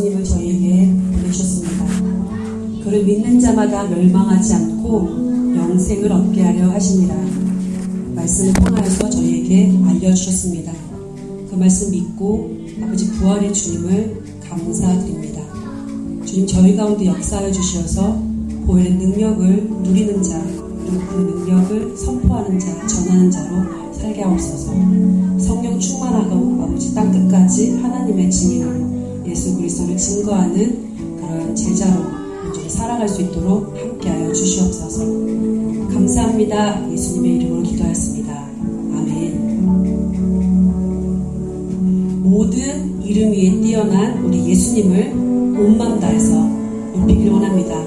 예수님을 저희에게 보내주셨습니다. 그를 믿는 자마다 멸망하지 않고 영생을 얻게 하려 하시니라. 말씀을 통하여서 저희에게 알려주셨습니다. 그 말씀 믿고 아버지 부활의 주님을 감사드립니다. 주님 저희 가운데 역사하여 주셔서 보혈의 능력을 누리는 자, 그리고 그 능력을 선포하는 자, 전하는 자로 살게 하옵소서. 성령 충만하고 아버지 땅끝까지 하나님의 증인으로 예수 그리스도를 증거하는 그런 제자로 온전히 살아갈 수 있도록 함께하여 주시옵소서. 감사합니다. 예수님의 이름으로 기도하였습니다. 아멘. 모든 이름 위에 뛰어난 우리 예수님을 온 마음 다해서 높이길 원합니다.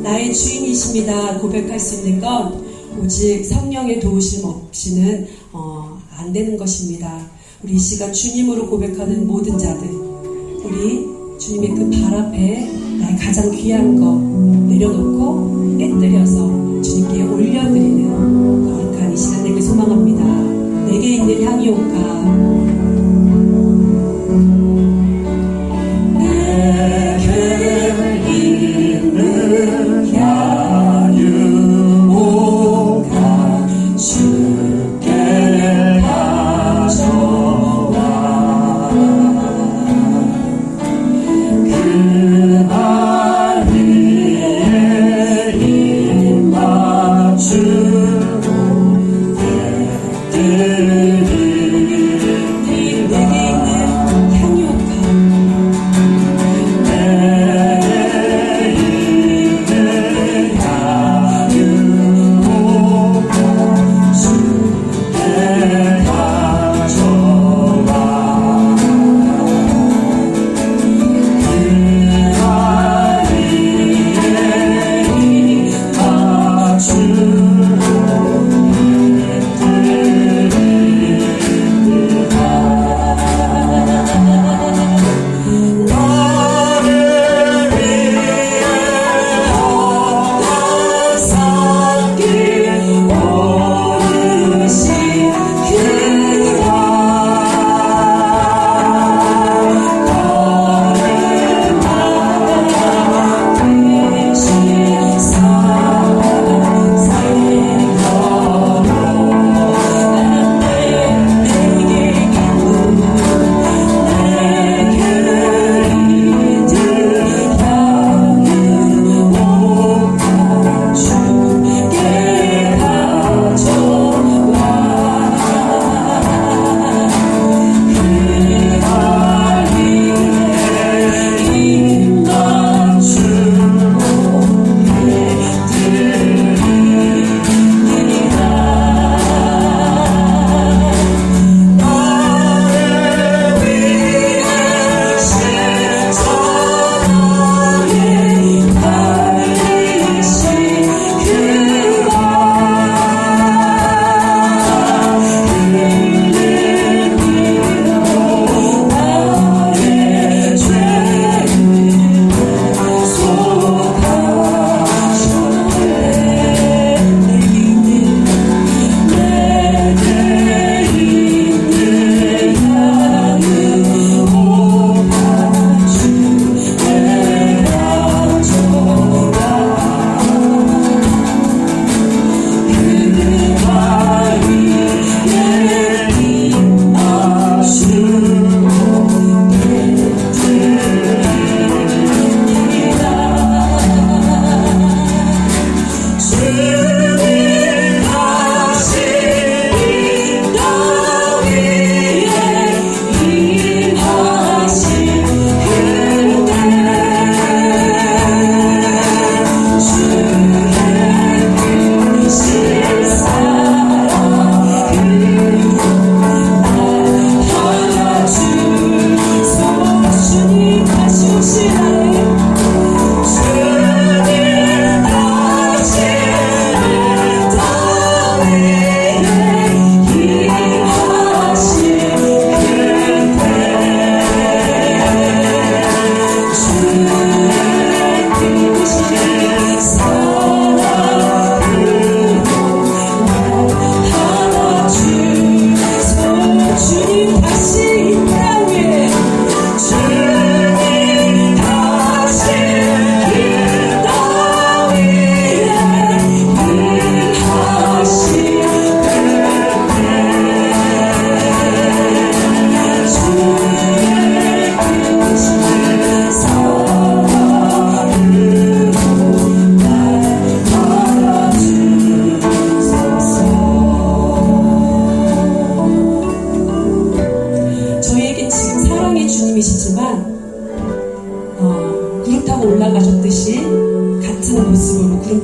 나의 주인이십니다 고백할 수 있는 건 오직 성령의 도우심 없이는 안 되는 것입니다. 우리 이 시간 주님으로 고백하는 모든 자들, 우리 주님의 그 발 앞에 나의 가장 귀한 거 내려놓고 떼뜨려서 주님께 올려드리는 거룩한 이 시간 되길 소망합니다. 내게 있는 향이올까 주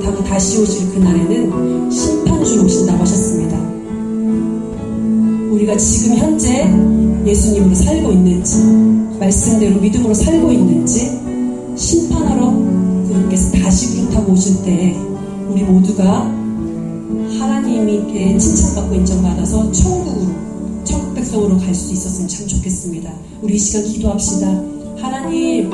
하고 다시 오실 그날에는 심판주로 오신다고 하셨습니다. 우리가 지금 현재 예수님으로 살고 있는지, 말씀대로 믿음으로 살고 있는지, 심판하러 그분께서 다시 부름 타고 오실 때 우리 모두가 하나님께 칭찬받고 인정받아서 천국 백성으로 갈 수 있었으면 참 좋겠습니다. 우리 이 시간 기도합시다. 하나님,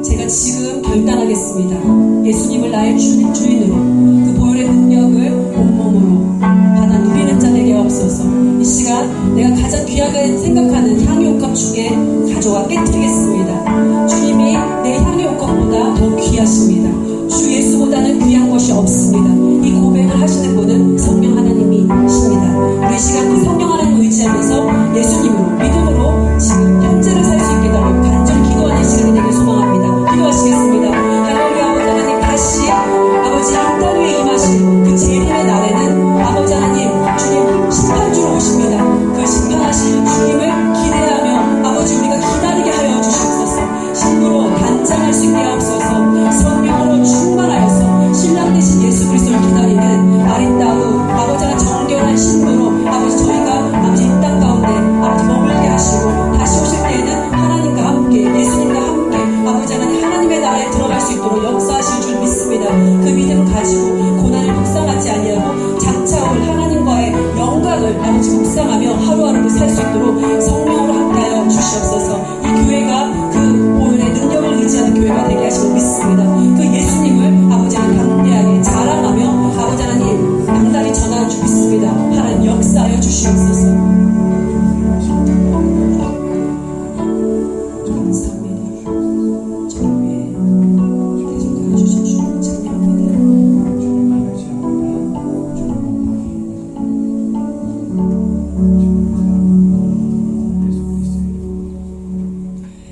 제가 지금 결단하겠습니다. 예수님을 나의 주인으로 그 보혈의 능력을 온몸으로 받아 누리는 자 되게 없어서 이 시간 내가 가장 귀하게 생각하는 향유옥합 중에 가져와 깨뜨리겠습니다. 주님이 내 향유옥합보다 더 귀하십니다. 주 예수보다는 귀한 것이 없습니다. 이 고백을 하시는 분은 성령 하나님이십니다. 우리 시간 그 성령 하나님을 의지하면서 예수님으로 믿음으로 지금 현재를 살 수 있게 달라고 간절히 기도하는 시간이 되길 소망합니다. 기도하시겠습니다. 할렐루야. 아버지 하나님, 다시 아버지 이 땅 위에 임하실 그 재림의 날에는 아버지 하나님, 주님 심판주로 오십니다. 그 심판하실 주님을 기대하며 아버지 우리가 기다리게 하여 주시옵소서. 신부로 단장할 수 있게 하옵소서. 성령으로 충만하여서 신랑 되신 예수 그리스도를 기다리는 아름다운 아버지 하나님 정결한 신부로 아버지 저희가 아버지 이 땅 가운데 아버지 머물게 하시고 다시 오실 때에는 하나님과 함께 예수님과 함께 아버지 하나님 하나님의 나라에 들어갈 수 있도록 역사하실 줄 믿습니다. 그 믿음 가지고 고난을 묵상하지 아니하고 장차 올 하나님과의 영광을 아버지 묵상하며 하루하루를 살 수 있도록 성령으로 함께하여 주시옵소서. 이 교회가 그 보혈의 능력을 의지하는 교회가 되게 하시고 믿습니다. 그 예수님을 아버지 하나님 담대하게 자랑하며 아버지 하나님 당당히 전하는 줄 믿습니다. 하나님 역사하여 주시옵소서.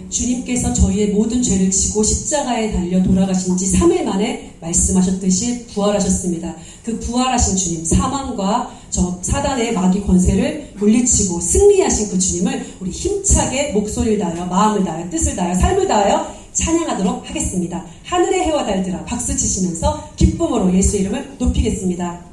주님께서 저희의 모든 죄를 지고 십자가에 달려 돌아가신 지 3일 만에 말씀하셨듯이 부활하셨습니다. 그 부활하신 주님, 사망과 저 사단의 마귀 권세를 물리치고 승리하신 그 주님을 우리 힘차게 목소리를 다하여 마음을 다하여 뜻을 다하여 삶을 다하여 찬양하도록 하겠습니다. 하늘의 해와 달들아 박수 치시면서 기쁨으로 예수 이름을 높이겠습니다.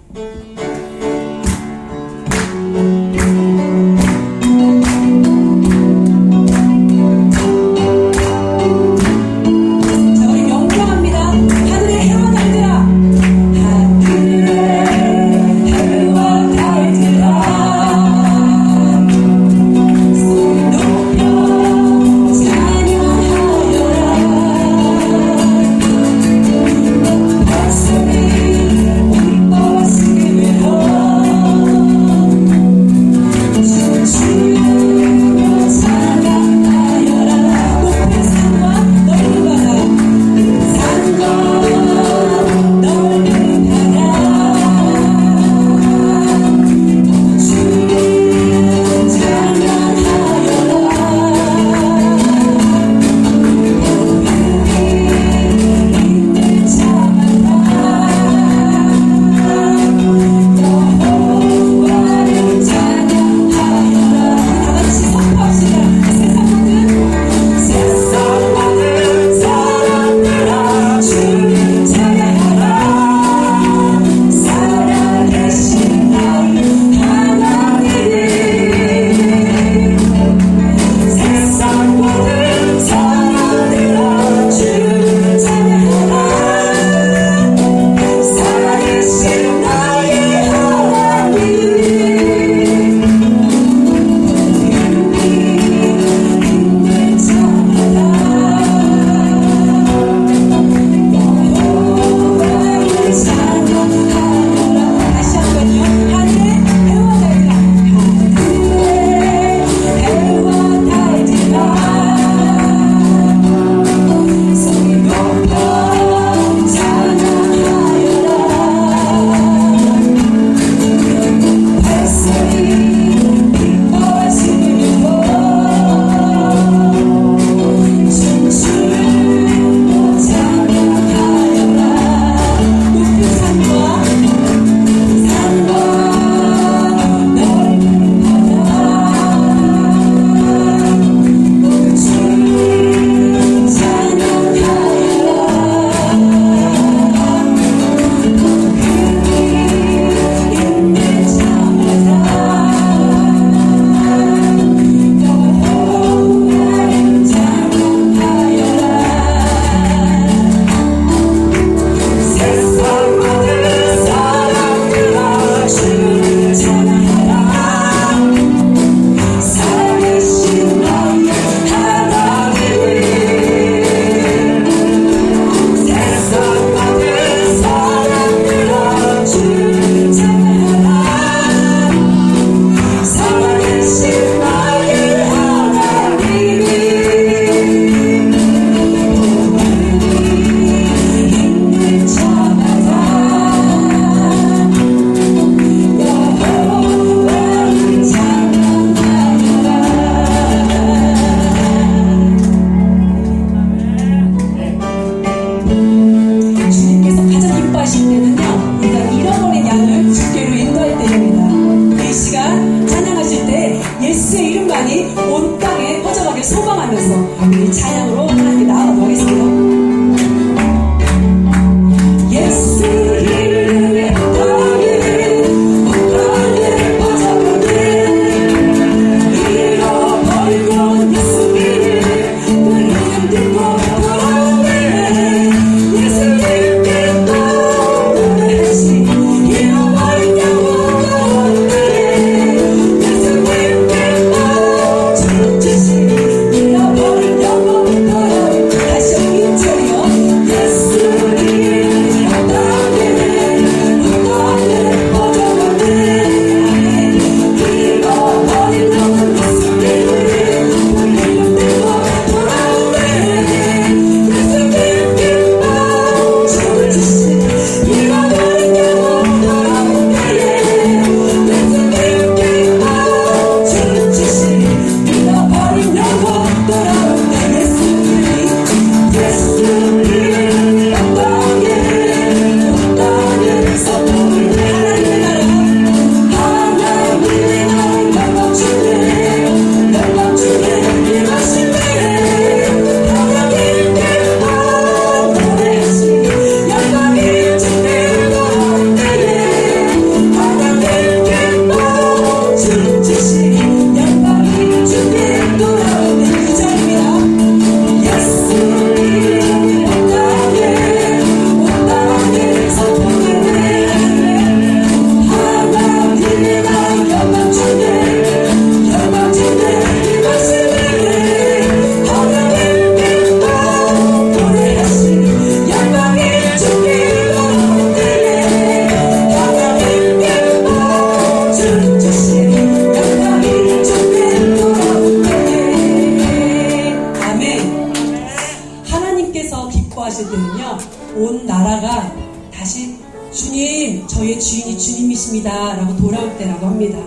기도할 때라고 합니다.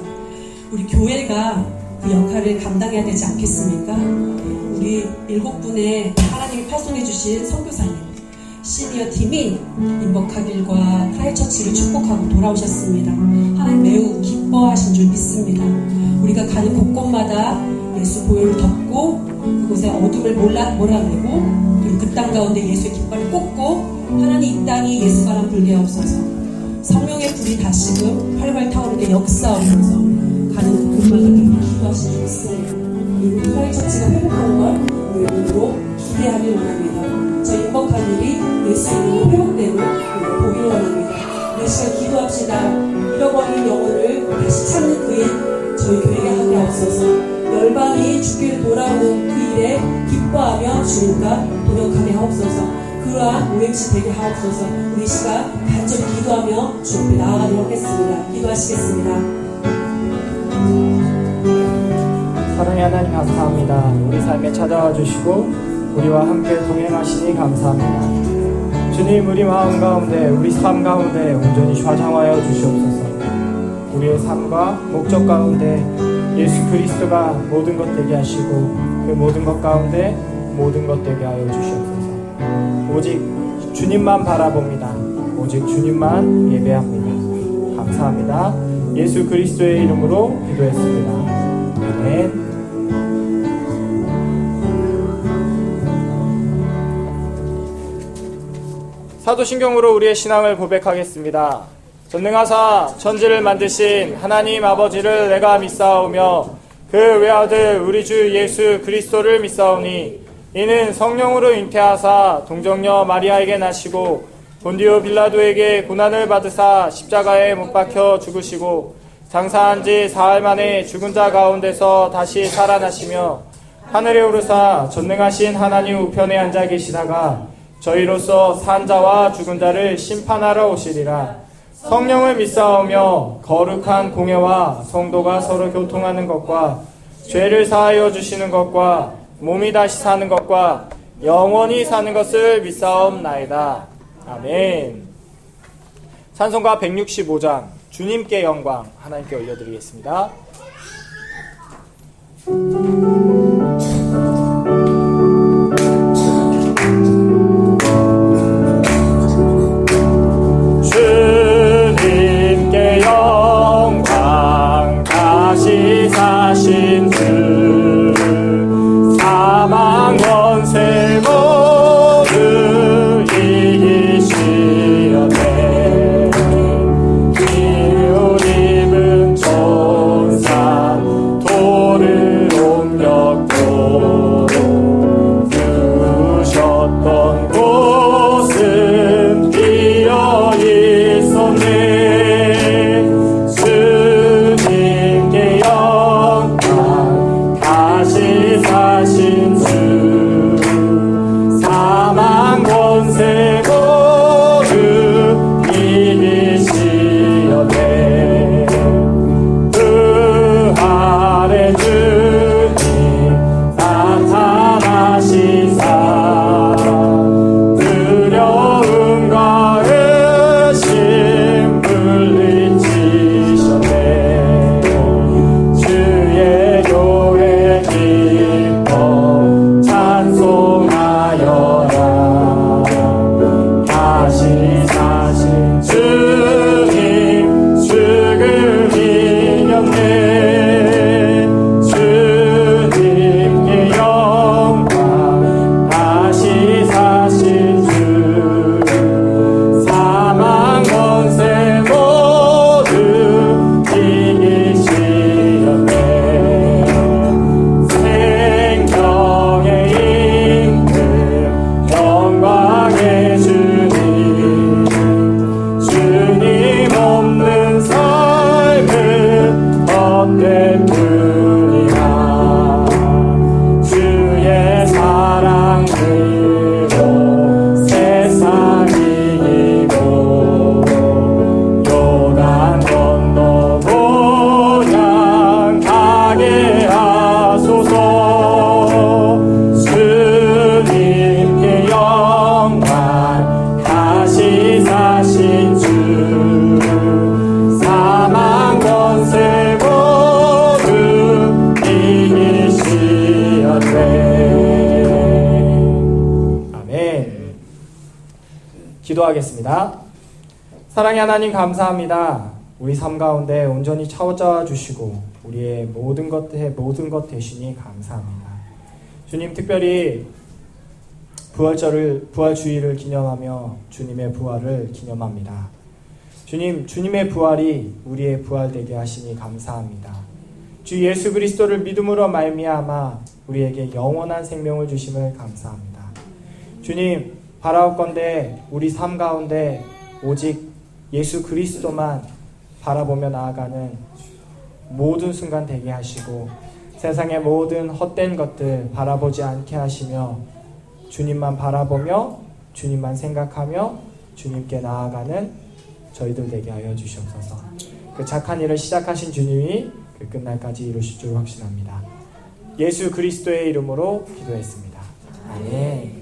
우리 교회가 그 역할을 감당해야 되지 않겠습니까? 우리 7분의 하나님이 파송해 주신 선교사님 시니어 팀이 인버카길과 크라이처치를 축복하고 돌아오셨습니다. 하나님 매우 기뻐하신 줄 믿습니다. 우리가 가는 곳곳마다 예수 보혈을 덮고 그곳에 어둠을 몰아내고 그리고 그 땅 가운데 예수의 깃발을 꽂고 하나님 이 땅이 예수가랑 불게 없어서 성령의 불이 다시금 활발 타오르게 역사하면서 가는 곳곳마다 그렇게 기도하신 줄 믿습니다. 그리고 크라이처치가 회복하는 걸 우리 눈으로 기대하길 원합니다. 저희 인버카길이 예수 이름으로 회복됨을 우리가 보기를 원합니다. 이 시간 기도합시다. 잃어버린 영혼을 다시 찾는 그 일 저희 교회가 하게 없어서 열방이 주께로 돌아오는 그 일에 기뻐하며 주님과 동역하게 하옵소서. 그러한 오행시 되게 하옵소서. 우리 시간 간절히 기도하며 주 앞에 나아가도록 하겠습니다. 기도하시겠습니다. 사랑의 하나님 감사합니다. 우리 삶에 찾아와 주시고 우리와 함께 동행하시니 감사합니다. 주님, 우리 마음 가운데 우리 삶 가운데 온전히 좌장하여 주시옵소서. 우리의 삶과 목적 가운데 예수 그리스도가 모든 것 되게 하시고 그 모든 것 가운데 모든 것 되게 하여 주시옵소서. 오직 주님만 바라봅니다. 오직 주님만 예배합니다. 감사합니다. 예수 그리스도의 이름으로 기도했습니다. 아멘. 사도신경으로 우리의 신앙을 고백하겠습니다. 전능하사 천지를 만드신 하나님 아버지를 내가 믿사오며 그 외아들 우리 주 예수 그리스도를 믿사오니 이는 성령으로 잉태하사 동정녀 마리아에게 나시고 본디오 빌라도에게 고난을 받으사 십자가에 못 박혀 죽으시고 장사한 지 사흘 만에 죽은 자 가운데서 다시 살아나시며 하늘에 오르사 전능하신 하나님 우편에 앉아 계시다가 저희로서 산 자와 죽은 자를 심판하러 오시리라. 성령을 믿사오며 거룩한 공예와 성도가 서로 교통하는 것과 죄를 사하여 주시는 것과 몸이 다시 사는 것과 영원히 사는 것을 믿사옵나이다. 아멘. 찬송가 165장 주님께 영광 하나님께 올려드리겠습니다. 주님께 영광 다시 사신 주 사망 원세 모두 이기시려네 기운 입은 천산 돌을 옮겼고 두셨던 곳은 비어 있었네. 주님께 영광 다시 사신 주 사망 권세 모두 이기시려네. 부활의 주님 나타나시사 두려움과 의심 물리치셨네. 주의 교회 기뻐 찬송하여라. 다시 사신 주님 죽음 이겼네. 주님께 영광 다시 사신 주 사망 권세 모두 이기시려네. 생명의 임금 영광의 주님 주님 없는 삶은 헛된 뿐이라. 주의 사랑으로 세상 이기고 요단 건너 고향 가게 하소서. 주님께 영광 다시 사신 주 사망 권세 기도하겠습니다. 사랑의 하나님 감사합니다. 우리 삶 가운데 온전히 찾아와 주시고 우리의 모든 것 되시니 감사합니다. 주님, 특별히 부활주의를 기념하며 주님의 부활을 기념합니다. 주님, 주님의 부활이 우리의 부활 되게 하시니 감사합니다. 주 예수 그리스도를 믿음으로 말미암아 우리에게 영원한 생명을 주심을 감사합니다. 주님, 바라옵건대 우리 삶 가운데 오직 예수 그리스도만 바라보며 나아가는 모든 순간 되게 하시고 세상의 모든 헛된 것들 바라보지 않게 하시며 주님만 바라보며 주님만 생각하며 주님께 나아가는 저희들 되게 하여 주시옵소서. 그 착한 일을 시작하신 주님이 그 끝날까지 이루실 줄 확신합니다. 예수 그리스도의 이름으로 기도했습니다. 아멘.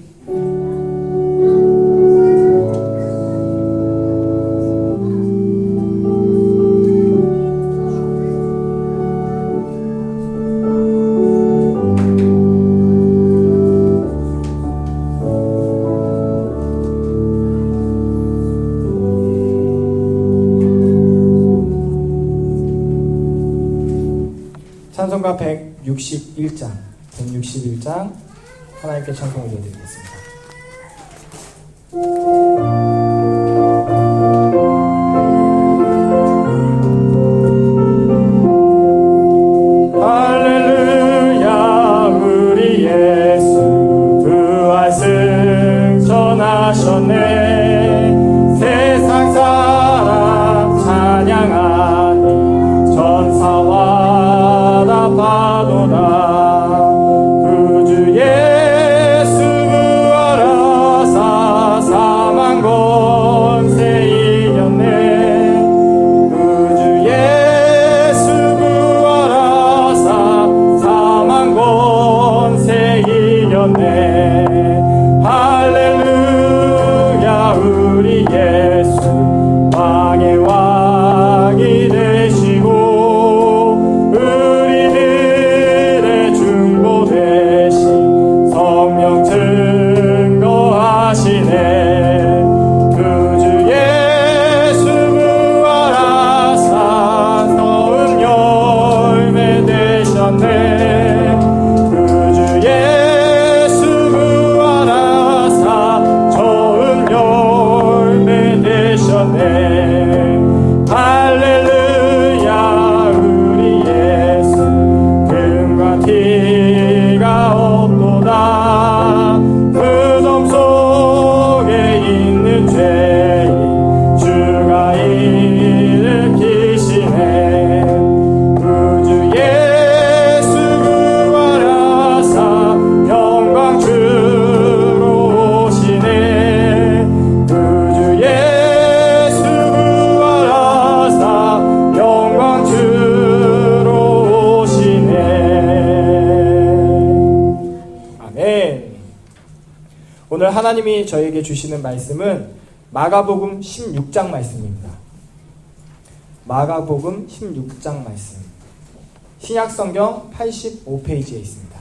찬송가 161장 하나님께 찬송을 드리겠습니다. 할렐루야, 우리 예수 부활 승천하셨네. 세상 사람 찬양하니 전사와 나파도다. 구주 예수 부활하사 사망 권세 이겼네. 구주 예수 부활하사 사망 권세 이겼네. 할렐루야, 우리 예수 왕의 왕이 되시고 오늘 하나님이 저에게 주시는 말씀은 마가복음 16장 말씀입니다. 마가복음 16장 말씀. 신약성경 85페이지에 있습니다.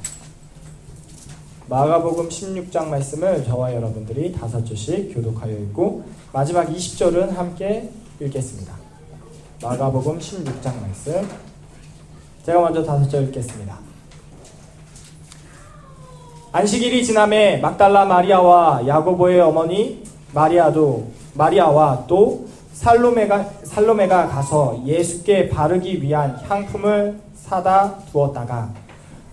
마가복음 16장 말씀을 저와 여러분들이 5절씩 교독하여 읽고 마지막 20절은 함께 읽겠습니다. 마가복음 16장 말씀. 제가 먼저 5절 읽겠습니다. 안식일이 지남에 막달라 마리아와 야고보의 어머니 마리아와 또 살로메가 가서 예수께 바르기 위한 향품을 사다 두었다가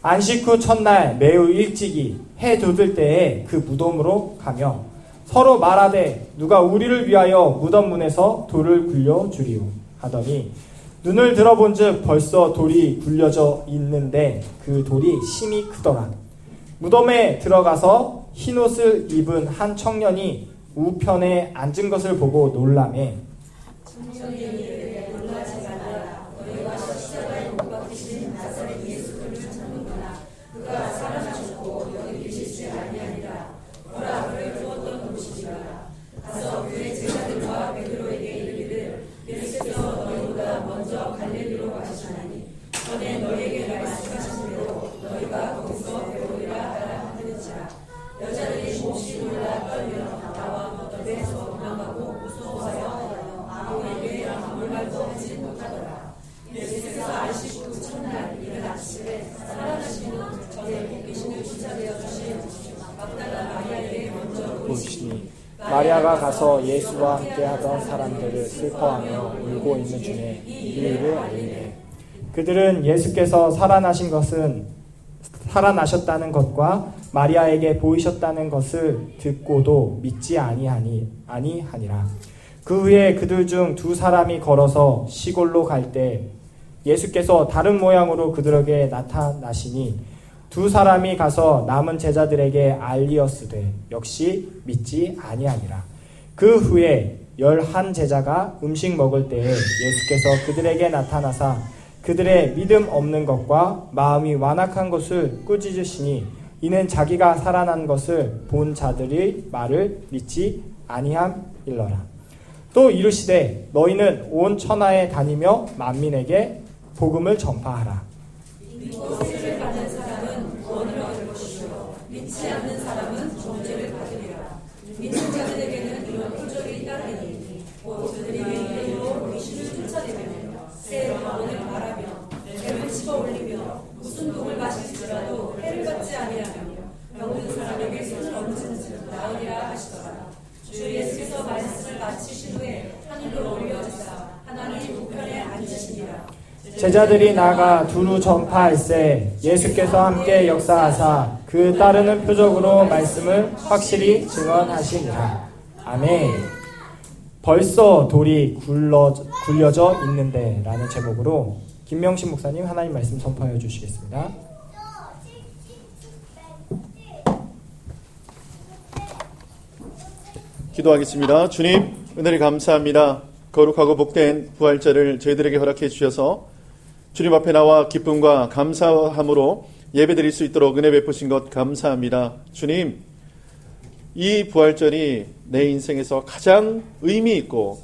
안식 후 첫날 매우 일찍이 해 돋을 때에 그 무덤으로 가며 서로 말하되 누가 우리를 위하여 무덤 문에서 돌을 굴려 주리오 하더니 눈을 들어본즉 벌써 돌이 굴려져 있는데 그 돌이 심히 크더라. 무덤에 들어가서 흰옷을 입은 한 청년이 우편에 앉은 것을 보고 놀라매 마리아가 가서 예수와 함께하던 사람들을 슬퍼하며 울고 있는 중에 이 일을 알리되 그들은 예수께서 살아나셨다는 것과 마리아에게 보이셨다는 것을 듣고도 믿지 아니하니라. 그 후에 그들 중 두 사람이 걸어서 시골로 갈 때 예수께서 다른 모양으로 그들에게 나타나시니 두 사람이 가서 남은 제자들에게 알리었으되 역시 믿지 아니하니라. 그 후에 11 제자가 음식 먹을 때에 예수께서 그들에게 나타나사 그들의 믿음 없는 것과 마음이 완악한 것을 꾸짖으시니 이는 자기가 살아난 것을 본 자들의 말을 믿지 아니함일러라. 또 이르시되 너희는 온 천하에 다니며 만민에게 복음을 전파하라. 믿고 세례를 받는 사람은 구원을 얻을 것이요 믿지 않는 사람은 정죄를 받으리라. 믿는 자들에게는 이런 표적이 따르니 곧 그들이 이름으로 귀신을 쫓아내며 새 방언을 말하며 뱀을 집어 올리며 무슨 독을 마실지라도 해를 받지 아니하며 병든 사람에게 손을 얹은즉 나으리라 하시더라. 주 예수께서 말씀을 마치신 후에 하늘로 올려지사 하나님 우편에 앉으시니라. 제자들이 나가 두루 전파할세 예수께서 함께 역사하사 그 따르는 표적으로 말씀을 확실히 증언하시니라. 아멘. 벌써 돌이 굴려져 있는데 라는 제목으로 김명신 목사님 하나님 말씀 선포해 주시겠습니다. 기도하겠습니다. 주님, 은혜를 감사합니다. 거룩하고 복된 부활절을 저희들에게 허락해 주셔서 주님 앞에 나와 기쁨과 감사함으로 예배드릴 수 있도록 은혜 베푸신 것 감사합니다. 주님, 이 부활절이 내 인생에서 가장 의미 있고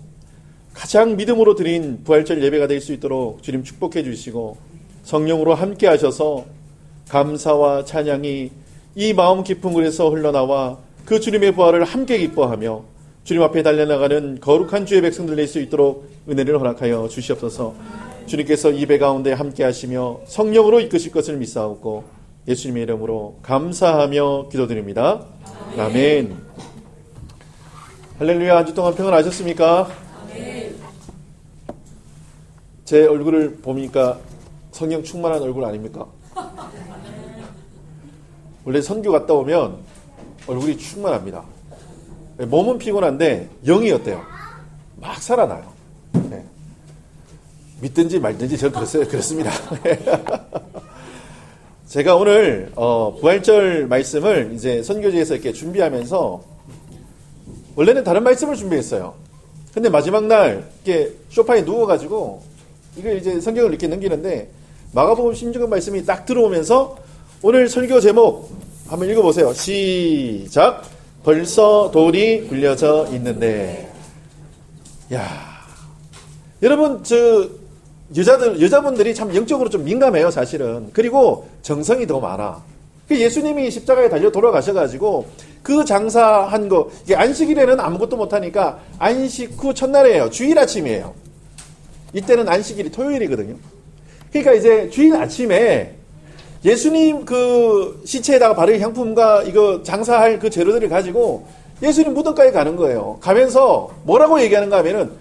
가장 믿음으로 드린 부활절 예배가 될 수 있도록 주님 축복해 주시고 성령으로 함께 하셔서 감사와 찬양이 이 마음 깊은 곳에서 흘러나와 그 주님의 부활을 함께 기뻐하며 주님 앞에 달려나가는 거룩한 주의 백성들 될 수 있도록 은혜를 허락하여 주시옵소서. 주님께서 예배 가운데 함께 하시며 성령으로 이끄실 것을 믿사옵고 예수님의 이름으로 감사하며 기도드립니다. 아멘. 할렐루야. 한 주 동안 평안하셨습니까? 제 얼굴을 보니까 성령 충만한 얼굴 아닙니까? 원래 선교 갔다 오면 얼굴이 충만합니다. 몸은 피곤한데 영이 어때요? 막 살아나요. 네. 믿든지 말든지 저는 그렇습니다. 제가 오늘 부활절 말씀을 이제 선교지에서 이렇게 준비하면서 원래는 다른 말씀을 준비했어요. 근데 마지막 날 이렇게 소파에 누워가지고 이걸 이제 성경을 이렇게 넘기는데 마가복음 16권 말씀이 딱 들어오면서 오늘 설교 제목 한번 읽어보세요. 시작. 벌써 돌이 굴려져 있는데. 야, 여러분 여자분들이 참 영적으로 좀 민감해요, 사실은. 그리고 정성이 더 많아. 예수님이 십자가에 달려 돌아가셔가지고 그 장사한 거, 이게 안식일에는 아무것도 못하니까 안식 후 첫날이에요. 주일 아침이에요. 이때는 안식일이 토요일이거든요. 그러니까 이제 주일 아침에 예수님 그 시체에다가 바를 향품과 이거 장사할 그 재료들을 가지고 예수님 무덤가에 가는 거예요. 가면서 뭐라고 얘기하는가 하면은,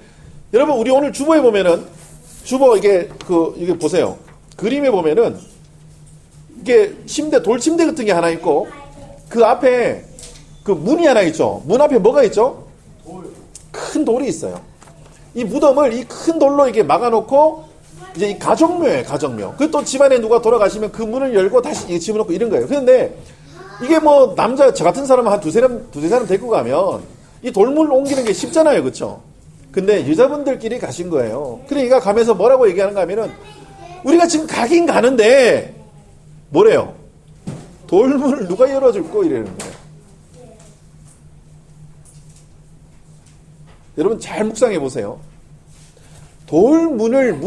여러분 우리 오늘 주보에 보면은 이게 보세요. 그림에 보면은 이게 돌침대 같은 게 하나 있고 그 앞에 그 문이 하나 있죠. 문 앞에 뭐가 있죠? 큰 돌이 있어요. 이 무덤을 이 큰 돌로 이렇게 막아놓고 이제 이 가정묘예요, 가정묘. 그 또 집안에 누가 돌아가시면 그 문을 열고 다시 집어넣고 이런 거예요. 그런데 이게 뭐 저 같은 사람은 한 두세 사람 데리고 가면 이 돌문을 옮기는 게 쉽잖아요, 그렇죠? 근데 여자분들끼리 가신 거예요. 그러니까 가면서 뭐라고 얘기하는가 하면은 우리가 지금 가긴 가는데 뭐래요? 돌문을 누가 열어줄 거 이러는 거예요. 여러분 잘 묵상해 보세요. 돌문을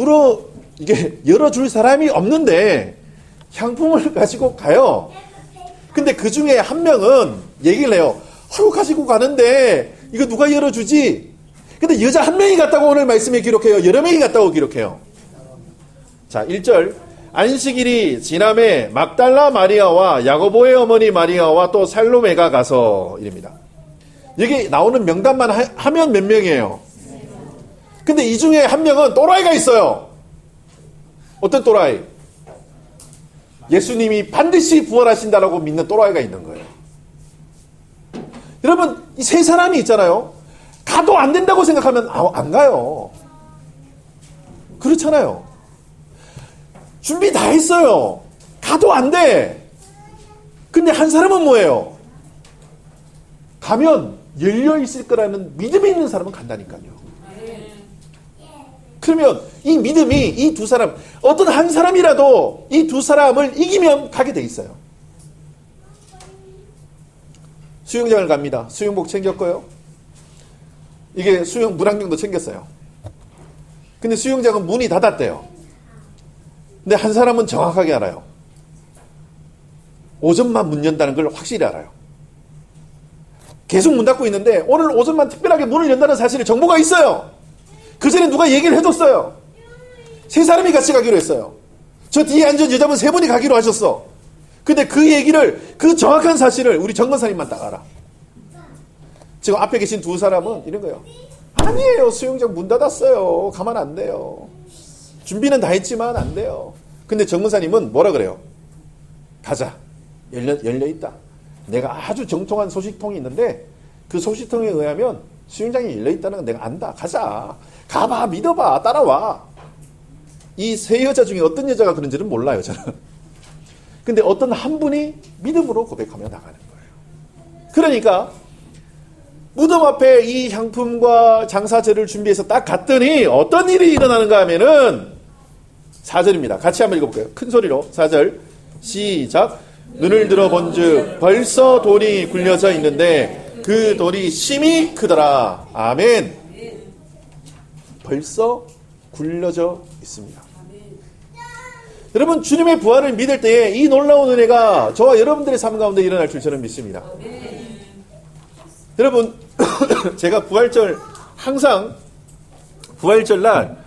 이게 열어줄 사람이 없는데 향품을 가지고 가요. 근데 그 중에 한 명은 얘기를 해요. 가지고 가는데 이거 누가 열어주지? 근데 여자 한 명이 갔다고 오늘 말씀에 기록해요. 여러 명이 갔다고 기록해요. 자, 1절. 안식일이 지남에 막달라 마리아와 야고보의 어머니 마리아와 또 살로메가 가서 이릅니다. 여기 나오는 명단만 하면 몇 명이에요? 근데 이 중에 한 명은 또라이가 있어요. 어떤 또라이? 예수님이 반드시 부활하신다라고 믿는 또라이가 있는 거예요. 여러분, 이 세 사람이 있잖아요. 가도 안 된다고 생각하면 안 가요. 그렇잖아요. 준비 다 했어요. 가도 안 돼. 근데 한 사람은 뭐예요? 가면 열려 있을 거라는 믿음이 있는 사람은 간다니까요. 그러면 이 믿음이 이 두 사람, 어떤 한 사람이라도 이 두 사람을 이기면 가게 돼 있어요. 수영장을 갑니다. 수영복 챙겼고요. 이게 수영 물안경도 챙겼어요. 근데 수영장은 문이 닫았대요. 근데 한 사람은 정확하게 알아요. 오전만 문 연다는 걸 확실히 알아요. 계속 문 닫고 있는데 오늘 오전만 특별하게 문을 연다는 사실에 정보가 있어요. 그 전에 누가 얘기를 해뒀어요. 세 사람이 같이 가기로 했어요. 저 뒤에 앉은 여자분 세 분이 가기로 하셨어. 근데 그 얘기를, 그 정확한 사실을 우리 정건사님만 딱 알아. 지금 앞에 계신 두 사람은 이런 거예요. 아니에요. 수영장 문 닫았어요. 가면 안 돼요. 준비는 다 했지만 안 돼요. 근데 정건사님은 뭐라 그래요? 가자. 열려 있다. 내가 아주 정통한 소식통이 있는데 그 소식통에 의하면 수영장이 열려 있다는 건 내가 안다. 가자. 가봐. 믿어봐. 따라와. 이 세 여자 중에 어떤 여자가 그런지는 몰라요. 저는. 근데 어떤 한 분이 믿음으로 고백하며 나가는 거예요. 그러니까 무덤 앞에 이 향품과 장사제를 준비해서 딱 갔더니 어떤 일이 일어나는가 하면은 4절입니다. 같이 한번 읽어볼까요? 큰 소리로 4절 시작. 눈을 들어본즉 벌써 돌이 굴려져 있는데 그 돌이 심히 크더라. 아멘. 벌써 굴려져 있습니다. 여러분, 주님의 부활을 믿을 때에 이 놀라운 은혜가 저와 여러분들의 삶 가운데 일어날 줄 저는 믿습니다. 여러분, 제가 부활절, 항상 부활절 날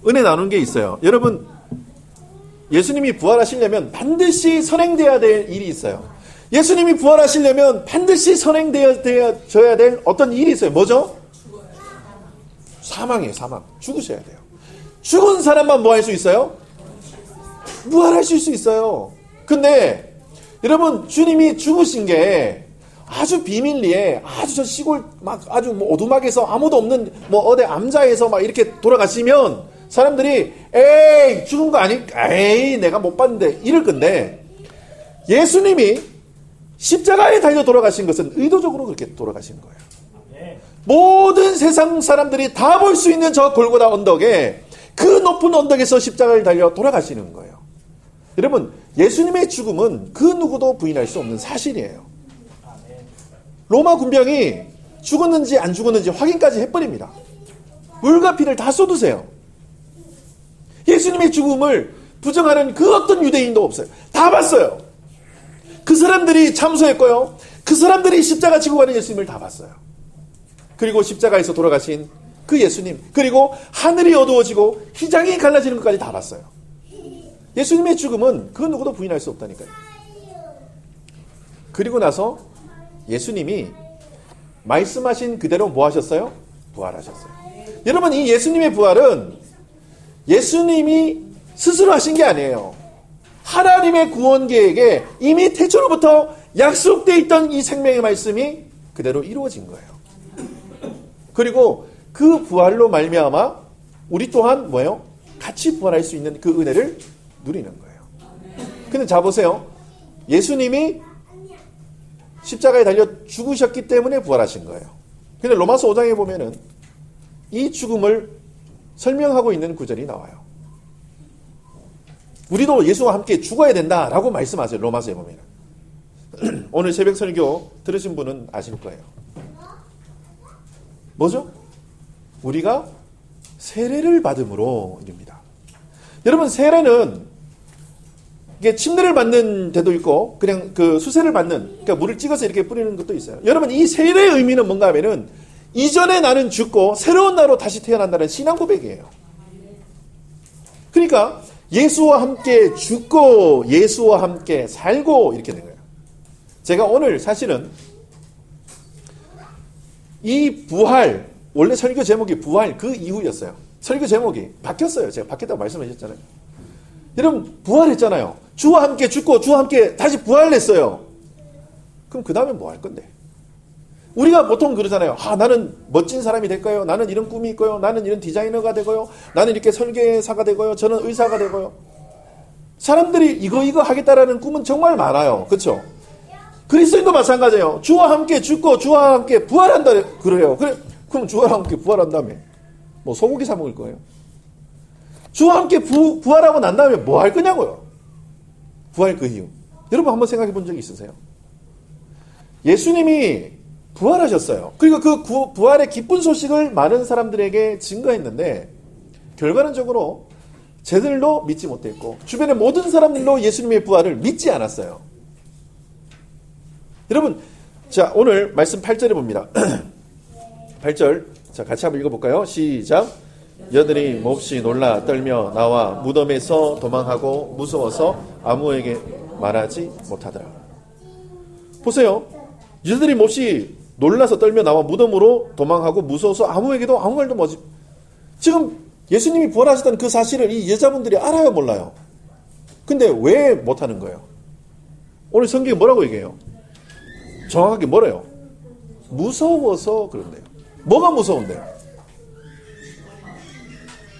은혜 나누는 게 있어요. 여러분, 예수님이 부활하시려면 반드시 선행되어야 될 일이 있어요. 예수님이 부활하시려면 반드시 선행되어져야 될 어떤 일이 있어요. 뭐죠? 사망이에요. 사망. 죽으셔야 돼요. 죽은 사람만 뭐 할 수 있어요? 부활하실 수 있어요. 근데 여러분, 주님이 죽으신 게 아주 비밀리에 아주 저 시골 막 아주 뭐 오두막에서 아무도 없는 뭐 어디 암자에서 막 이렇게 돌아가시면 사람들이 에이 죽은 거 아니? 에이 내가 못 봤는데 이럴 건데, 예수님이 십자가에 달려 돌아가신 것은 의도적으로 그렇게 돌아가신 거예요. 모든 세상 사람들이 다 볼 수 있는 저 골고다 언덕에, 그 높은 언덕에서 십자가를 달려 돌아가시는 거예요. 여러분, 예수님의 죽음은 그 누구도 부인할 수 없는 사실이에요. 로마 군병이 죽었는지 안 죽었는지 확인까지 해버립니다. 물과 피를 다 쏟으세요. 예수님의 죽음을 부정하는 그 어떤 유대인도 없어요. 다 봤어요. 그 사람들이 참소했고요. 그 사람들이 십자가 지고 가는 예수님을 다 봤어요. 그리고 십자가에서 돌아가신 그 예수님, 그리고 하늘이 어두워지고 휘장이 갈라지는 것까지 다 봤어요. 예수님의 죽음은 그 누구도 부인할 수 없다니까요. 그리고 나서 예수님이 말씀하신 그대로 뭐 하셨어요? 부활하셨어요. 여러분, 이 예수님의 부활은 예수님이 스스로 하신 게 아니에요. 하나님의 구원 계획에 이미 태초로부터 약속되어 있던 이 생명의 말씀이 그대로 이루어진 거예요. 그리고 그 부활로 말미암아 우리 또한 뭐예요? 같이 부활할 수 있는 그 은혜를 누리는 거예요. 근데 자 보세요. 예수님이 십자가에 달려 죽으셨기 때문에 부활하신 거예요. 근데 로마서 5장에 보면은 이 죽음을 설명하고 있는 구절이 나와요. 우리도 예수와 함께 죽어야 된다라고 말씀하세요. 로마서에 보면은. 오늘 새벽 설교 들으신 분은 아실 거예요. 뭐죠? 우리가 세례를 받음으로 입니다. 여러분, 세례는 이게 침례를 받는 데도 있고 그냥 그 수세를 받는, 그러니까 물을 찍어서 이렇게 뿌리는 것도 있어요. 여러분, 이 세례의 의미는 뭔가 하면은 이전에 나는 죽고 새로운 나로 다시 태어난다는 신앙 고백이에요. 그러니까 예수와 함께 죽고 예수와 함께 살고 이렇게 된 거예요. 제가 오늘 사실은 이 부활, 원래 설교 제목이 부활 그 이후였어요. 설교 제목이 바뀌었어요. 제가 바뀌었다고 말씀하셨잖아요. 여러분 부활했잖아요. 주와 함께 죽고 주와 함께 다시 부활했어요. 그럼 그 다음에 뭐 할 건데? 우리가 보통 그러잖아요. 나는 멋진 사람이 될까요? 나는 이런 꿈이 있고요. 나는 이런 디자이너가 되고요. 나는 이렇게 설계사가 되고요. 저는 의사가 되고요. 사람들이 이거 하겠다라는 꿈은 정말 많아요. 그렇죠? 그리스도인도 마찬가지예요. 주와 함께 죽고 주와 함께 부활한다 그래요. 그럼 주와 함께 부활한 다음에 뭐 소고기 사 먹을 거예요? 주와 함께 부활하고 난 다음에 뭐 할 거냐고요. 부활 그 이유. 여러분 한번 생각해 본 적이 있으세요? 예수님이 부활하셨어요. 그리고 그 부활의 기쁜 소식을 많은 사람들에게 증거했는데 결과론적으로 제들도 믿지 못했고 주변의 모든 사람들도 예수님의 부활을 믿지 않았어요. 여러분, 자 오늘 말씀 8절에 봅니다. 8절, 자 같이 한번 읽어볼까요? 시작. 여들이 몹시 놀라 떨며 나와 무덤에서 도망하고 무서워서 아무에게 말하지 못하더라. 보세요. 여들이 몹시 놀라서 떨며 나와 무덤으로 도망하고 무서워서 아무에게도 아무 말도 못하지. 지금 예수님이 부활하셨다는 그 사실을 이 여자분들이 알아요, 몰라요? 근데 왜 못하는 거예요? 오늘 성경이 뭐라고 얘기해요? 정확하게 뭐래요? 무서워서 그런데요. 뭐가 무서운데요?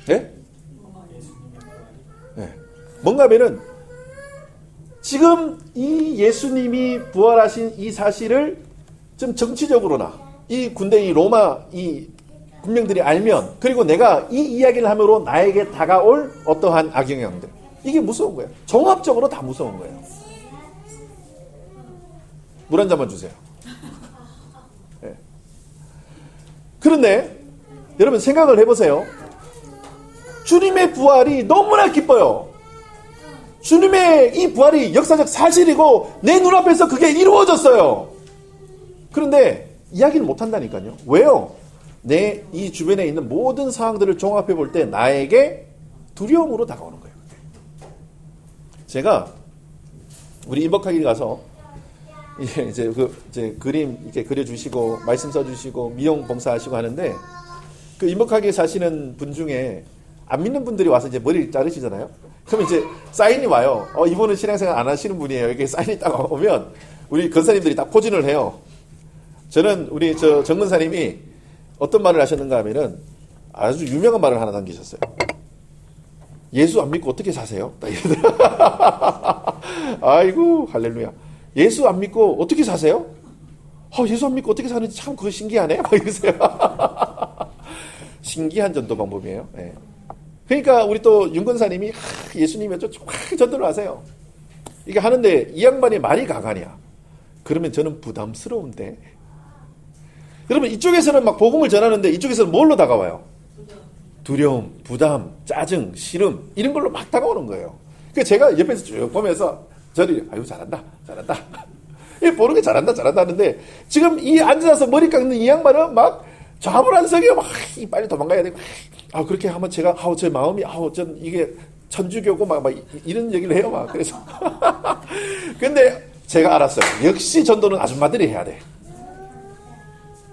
네? 네. 뭔가 하면은 지금 이 예수님이 부활하신 이 사실을 좀 정치적으로나 이 군대 이 로마 이 군병들이 알면 그리고 내가 이 이야기를 함으로 나에게 다가올 어떠한 악영향들 이게 무서운 거예요. 종합적으로 다 무서운 거예요. 물 한 잔만 주세요. 네. 그런데 여러분 생각을 해보세요. 주님의 부활이 너무나 기뻐요. 주님의 이 부활이 역사적 사실이고 내 눈앞에서 그게 이루어졌어요. 그런데 이야기를 못한다니까요. 왜요? 내 이 주변에 있는 모든 상황들을 종합해 볼 때 나에게 두려움으로 다가오는 거예요. 제가 우리 임복하기 가서 이제 그림 이렇게 그려주시고 말씀 써주시고 미용 봉사하시고 하는데 그 임복하기에 사시는 분 중에 안 믿는 분들이 와서 이제 머리를 자르시잖아요. 그럼 이제 사인이 와요. 이분은 신앙생활 안 하시는 분이에요. 이렇게 사인이 딱 오면 우리 권사님들이 딱 포진을 해요. 저는 우리 정 권사님이 어떤 말을 하셨는가 하면은 아주 유명한 말을 하나 남기셨어요. 예수 안 믿고 어떻게 사세요? 딱 이러더라. 아이고 할렐루야. 예수 안 믿고 어떻게 사세요? 예수 안 믿고 어떻게 사는지 참 그거 신기하네. 막 이러세요. 신기한 전도 방법이에요. 네. 그러니까 우리 또 윤권사님이 예수님이 전도를 하세요. 이게 하는데 이 양반이 말이 가관이야. 그러면 저는 부담스러운데. 여러분 이쪽에서는 막 복음을 전하는데 이쪽에서는 뭘로 다가와요? 두려움, 부담, 짜증, 싫음 이런 걸로 막 다가오는 거예요. 그래서 제가 옆에서 쭉 보면서 저를 아유 잘한다. 보는 게 잘한다 하는데 지금 이 앉아서 머리 깎는 이 양반은 막 좌불 안석이요. 막 빨리 도망가야 되고 그렇게 하면 제가 제 마음이 전 이게 천주교고 막 이런 얘기를 해요. 막 그래서 근데 제가 알았어요. 역시 전도는 아줌마들이 해야 돼.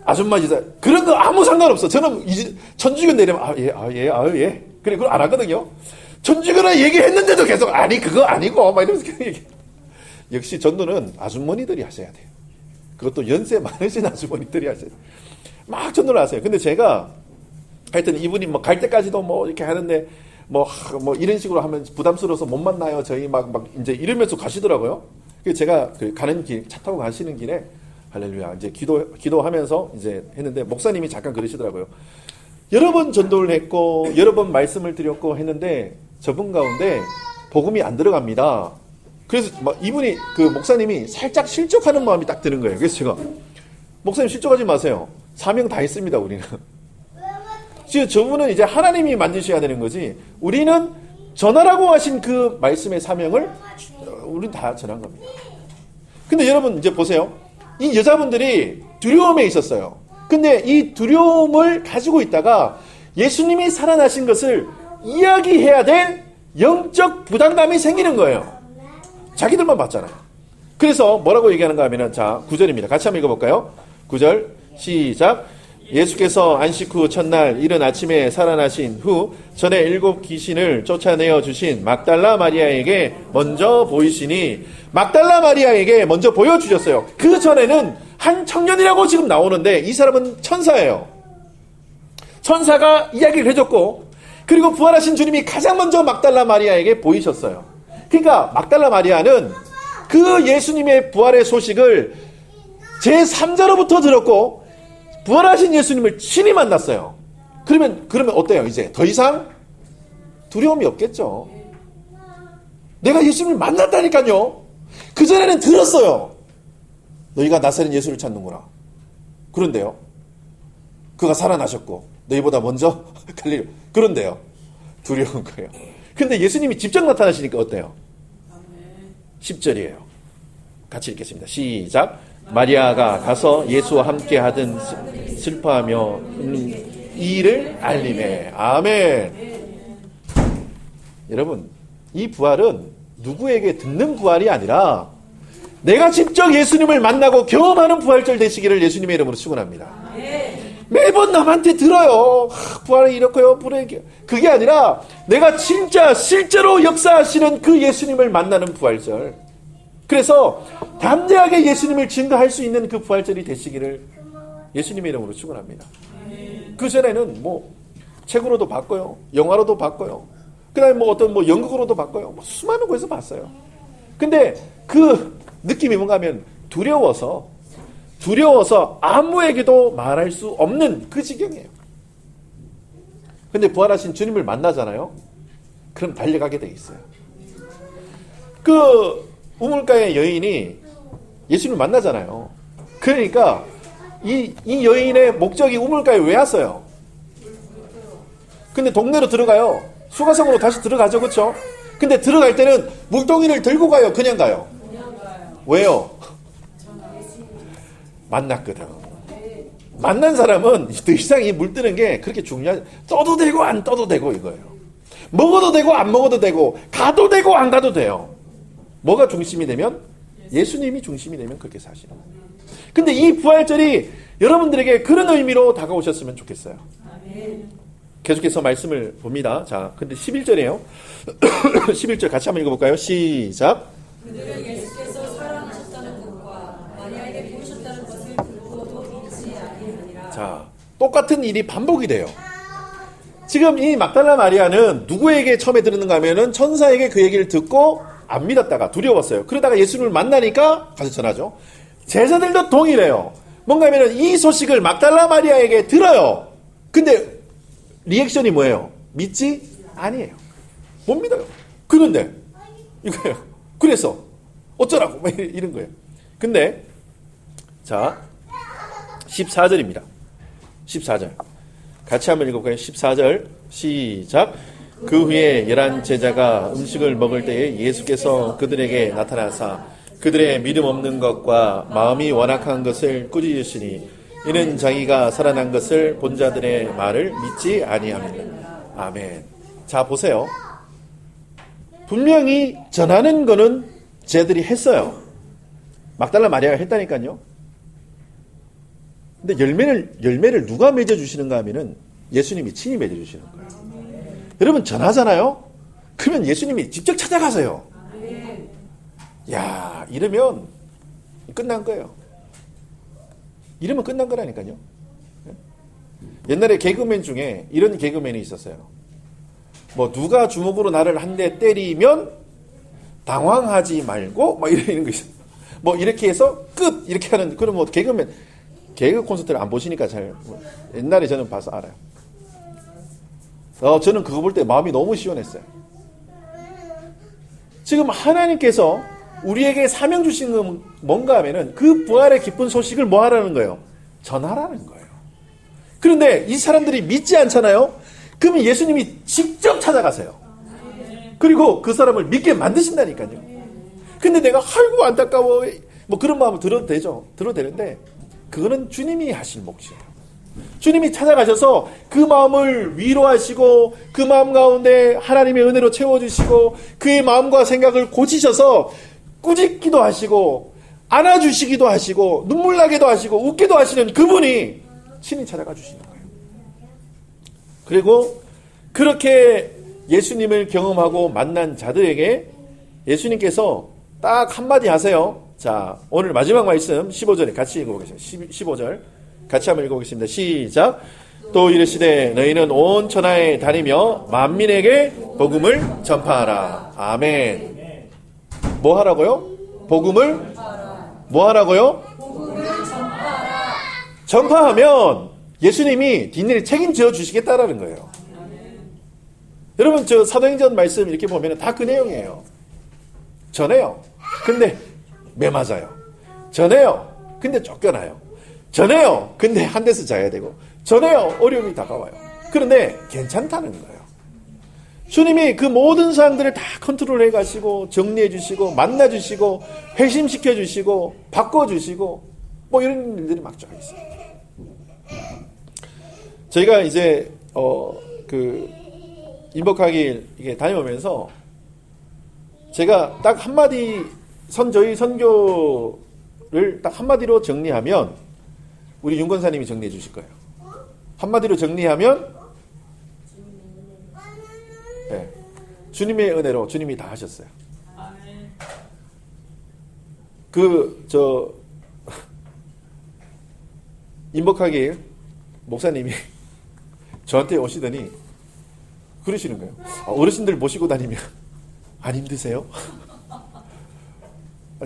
아줌마 지사 그런 거 아무 상관없어. 저는 이제 천주교 내리면 예. 그래 그걸 안 하거든요. 천주교라 얘기했는데도 계속 아니 그거 아니고 막 이러면서 계속 얘기. 역시 전도는 아주머니들이 하셔야 돼요. 그것도 연세 많으신 아주머니들이 하셔야 돼요. 막 전도를 하세요. 근데 제가 하여튼 이분이 뭐 갈 때까지도 뭐 이렇게 하는데 뭐 이런 식으로 하면 부담스러워서 못 만나요. 저희 막 이제 이러면서 가시더라고요. 그래서 제가 가는 길, 차 타고 가시는 길에 할렐루야 이제 기도하면서 이제 했는데 목사님이 잠깐 그러시더라고요. 여러 번 전도를 했고 여러 번 말씀을 드렸고 했는데 저분 가운데 복음이 안 들어갑니다. 그래서 이분이 그 목사님이 살짝 실족하는 마음이 딱 드는 거예요. 그래서 제가 목사님 실족하지 마세요. 사명 다 했습니다. 우리는. 지금 저분은 이제 하나님이 만드셔야 되는 거지. 우리는 전하라고 하신 그 말씀의 사명을 우리는 다 전한 겁니다. 근데 여러분 이제 보세요. 이 여자분들이 두려움에 있었어요. 근데 이 두려움을 가지고 있다가 예수님이 살아나신 것을 이야기해야 될 영적 부담감이 생기는 거예요. 자기들만 봤잖아요. 그래서 뭐라고 얘기하는가 하면은 자 9절입니다. 같이 한번 읽어볼까요? 9절 시작. 예수께서 안식 후 첫날 이른 아침에 살아나신 후 전에 7 귀신을 쫓아내어 주신 막달라 마리아에게 먼저 보이시니, 막달라 마리아에게 먼저 보여주셨어요. 그 전에는 한 청년이라고 지금 나오는데 이 사람은 천사예요. 천사가 이야기를 해줬고, 그리고 부활하신 주님이 가장 먼저 막달라 마리아에게 보이셨어요. 그러니까 막달라 마리아는 그 예수님의 부활의 소식을 제3자로부터 들었고 부활하신 예수님을 친히 만났어요. 그러면 어때요? 이제 더 이상 두려움이 없겠죠. 내가 예수님을 만났다니까요. 그전에는 들었어요. 너희가 나사렛 예수를 찾는구나. 그런데요, 그가 살아나셨고 너희보다 먼저 갈릴리. 그런데요, 두려운 거예요. 근데 예수님이 직접 나타나시니까 어때요? 10절이에요. 같이 읽겠습니다. 시작. 마리아가 가서 예수와 함께 하던 슬퍼하며 이 일을 알리매. 아멘. 여러분, 이 부활은 누구에게 듣는 부활이 아니라 내가 직접 예수님을 만나고 경험하는 부활절 되시기를 예수님의 이름으로 축원합니다. 매번 남한테 들어요. 부활이 이렇고요. 그게 아니라 내가 진짜 실제로 역사하시는 그 예수님을 만나는 부활절. 그래서 담대하게 예수님을 증거할 수 있는 그 부활절이 되시기를 예수님의 이름으로 축원합니다. 그 전에는 책으로도 봤고요, 영화로도 봤고요, 그다음에 어떤 연극으로도 봤고요, 수많은 곳에서 봤어요. 근데 그 느낌이 뭔가 하면 두려워서 아무에게도 말할 수 없는 그 지경이에요. 근데 부활하신 주님을 만나잖아요. 그럼 달려가게 돼 있어요. 그 우물가의 여인이 예수님을 만나잖아요. 그러니까 이 여인의 목적이 우물가에 왜 왔어요? 근데 동네로 들어가요. 수가성으로 다시 들어가죠, 그렇죠? 근데 들어갈 때는 물동이를 들고 가요, 그냥 가요? 왜요? 만났거든. 만난 사람은 더 이상 이 물 뜨는 게 그렇게 중요하지. 떠도 되고 안 떠도 되고 이거예요. 먹어도 되고 안 먹어도 되고 가도 되고 안 가도 돼요. 뭐가 중심이 되면? 예수님이 중심이 되면 그렇게 사시는 거예요. 근데 이 부활절이 여러분들에게 그런 의미로 다가오셨으면 좋겠어요. 계속해서 말씀을 봅니다. 자, 근데 11절이에요. 11절 같이 한번 읽어볼까요? 시작. 그들은 예수께서 살아나셨다는 것과 마리아에게 보이셨다는 것을 듣고도 믿지 아니하니라. 자, 똑같은 일이 반복이 돼요. 지금 이 막달라 마리아는 누구에게 처음에 들었는가 하면은 천사에게 그 얘기를 듣고 안 믿었다가 두려웠어요. 그러다가 예수님을 만나니까 가서 전하죠. 제자들도 동일해요. 뭔가 하면은 이 소식을 막달라 마리아에게 들어요. 근데 리액션이 뭐예요? 믿지 아니에요. 못 믿어요. 그런데 이거예요. 그래서 어쩌라고 막 이런 거예요. 근데 자 14절입니다. 14절 같이 한번 읽어볼까요? 14절 시작. 그 후에 11 제자가 음식을 먹을 때에 예수께서 그들에게 나타나사 그들의 믿음 없는 것과 마음이 완악한 것을 꾸짖으시니 이는 자기가 살아난 것을 본 자들의 말을 믿지 아니함이라. 아멘. 자, 보세요. 분명히 전하는 거는 쟤들이 했어요. 막달라 마리아가 했다니까요. 근데 열매를 누가 맺어주시는가 하면은 예수님이 친히 맺어주시는 거예요. 여러분 전하잖아요? 그러면 예수님이 직접 찾아가세요. 야, 이러면 끝난 거예요. 이러면 끝난 거라니까요. 옛날에 개그맨 중에 이런 개그맨이 있었어요. 누가 주먹으로 나를 한 대 때리면 당황하지 말고 이런 거 있어요. 이렇게 해서 끝 이렇게 하는 그런 개그맨 개그 콘서트를 안 보시니까 옛날에 저는 봐서 알아요. 저는 그거 볼 때 마음이 너무 시원했어요. 지금 하나님께서 우리에게 사명 주신 건 뭔가 하면은 그 부활의 기쁜 소식을 뭐 하라는 거예요? 전하라는 거예요. 그런데 이 사람들이 믿지 않잖아요? 그러면 예수님이 직접 찾아가세요. 그리고 그 사람을 믿게 만드신다니까요. 근데 내가 아이고 안타까워 그런 마음을 들어도 되죠. 들어도 되는데 그거는 주님이 하실 몫이에요. 주님이 찾아가셔서 그 마음을 위로하시고 그 마음 가운데 하나님의 은혜로 채워주시고 그의 마음과 생각을 고치셔서 꾸짖기도 하시고 안아주시기도 하시고 눈물 나게도 하시고 웃기도 하시는 그분이 친히 찾아가 주시는 거예요. 그리고 그렇게 예수님을 경험하고 만난 자들에게 예수님께서 딱 한마디 하세요. 자, 오늘 마지막 말씀 15절에 같이 읽어보겠습니다. 15절 같이 한번 읽어보겠습니다. 시작. 또 이르시되 너희는 온 천하에 다니며 만민에게 복음을 전파하라. 아멘. 뭐 하라고요? 복음을 뭐 하라고요? 전파하면 예수님이 뒷일을 책임져 주시겠다라는 거예요. 여러분 저 사도행전 말씀 이렇게 보면 다 그 내용이에요. 전해요. 근데 매 맞아요. 전해요. 근데 쫓겨나요. 전해요. 근데 한 데서 자야 되고. 전해요. 어려움이 다가와요. 그런데 괜찮다는 거예요. 주님이 그 모든 사람들을 다 컨트롤해 가시고 정리해 주시고 만나 주시고 회심시켜 주시고 바꿔 주시고 뭐 이런 일들이 막저가 있어요. 저희가 이제 그 인복하기 이게 다녀오면서 제가 딱 한마디 저희 선교를 딱 한마디로 정리하면 우리 윤 권사님이 정리해 주실 거예요. 한마디로 정리하면 네, 주님의 은혜로 주님이 다 하셨어요. 인복하기 목사님이 저한테 오시더니 그러시는 거예요. 어르신들 모시고 다니면 안 힘드세요?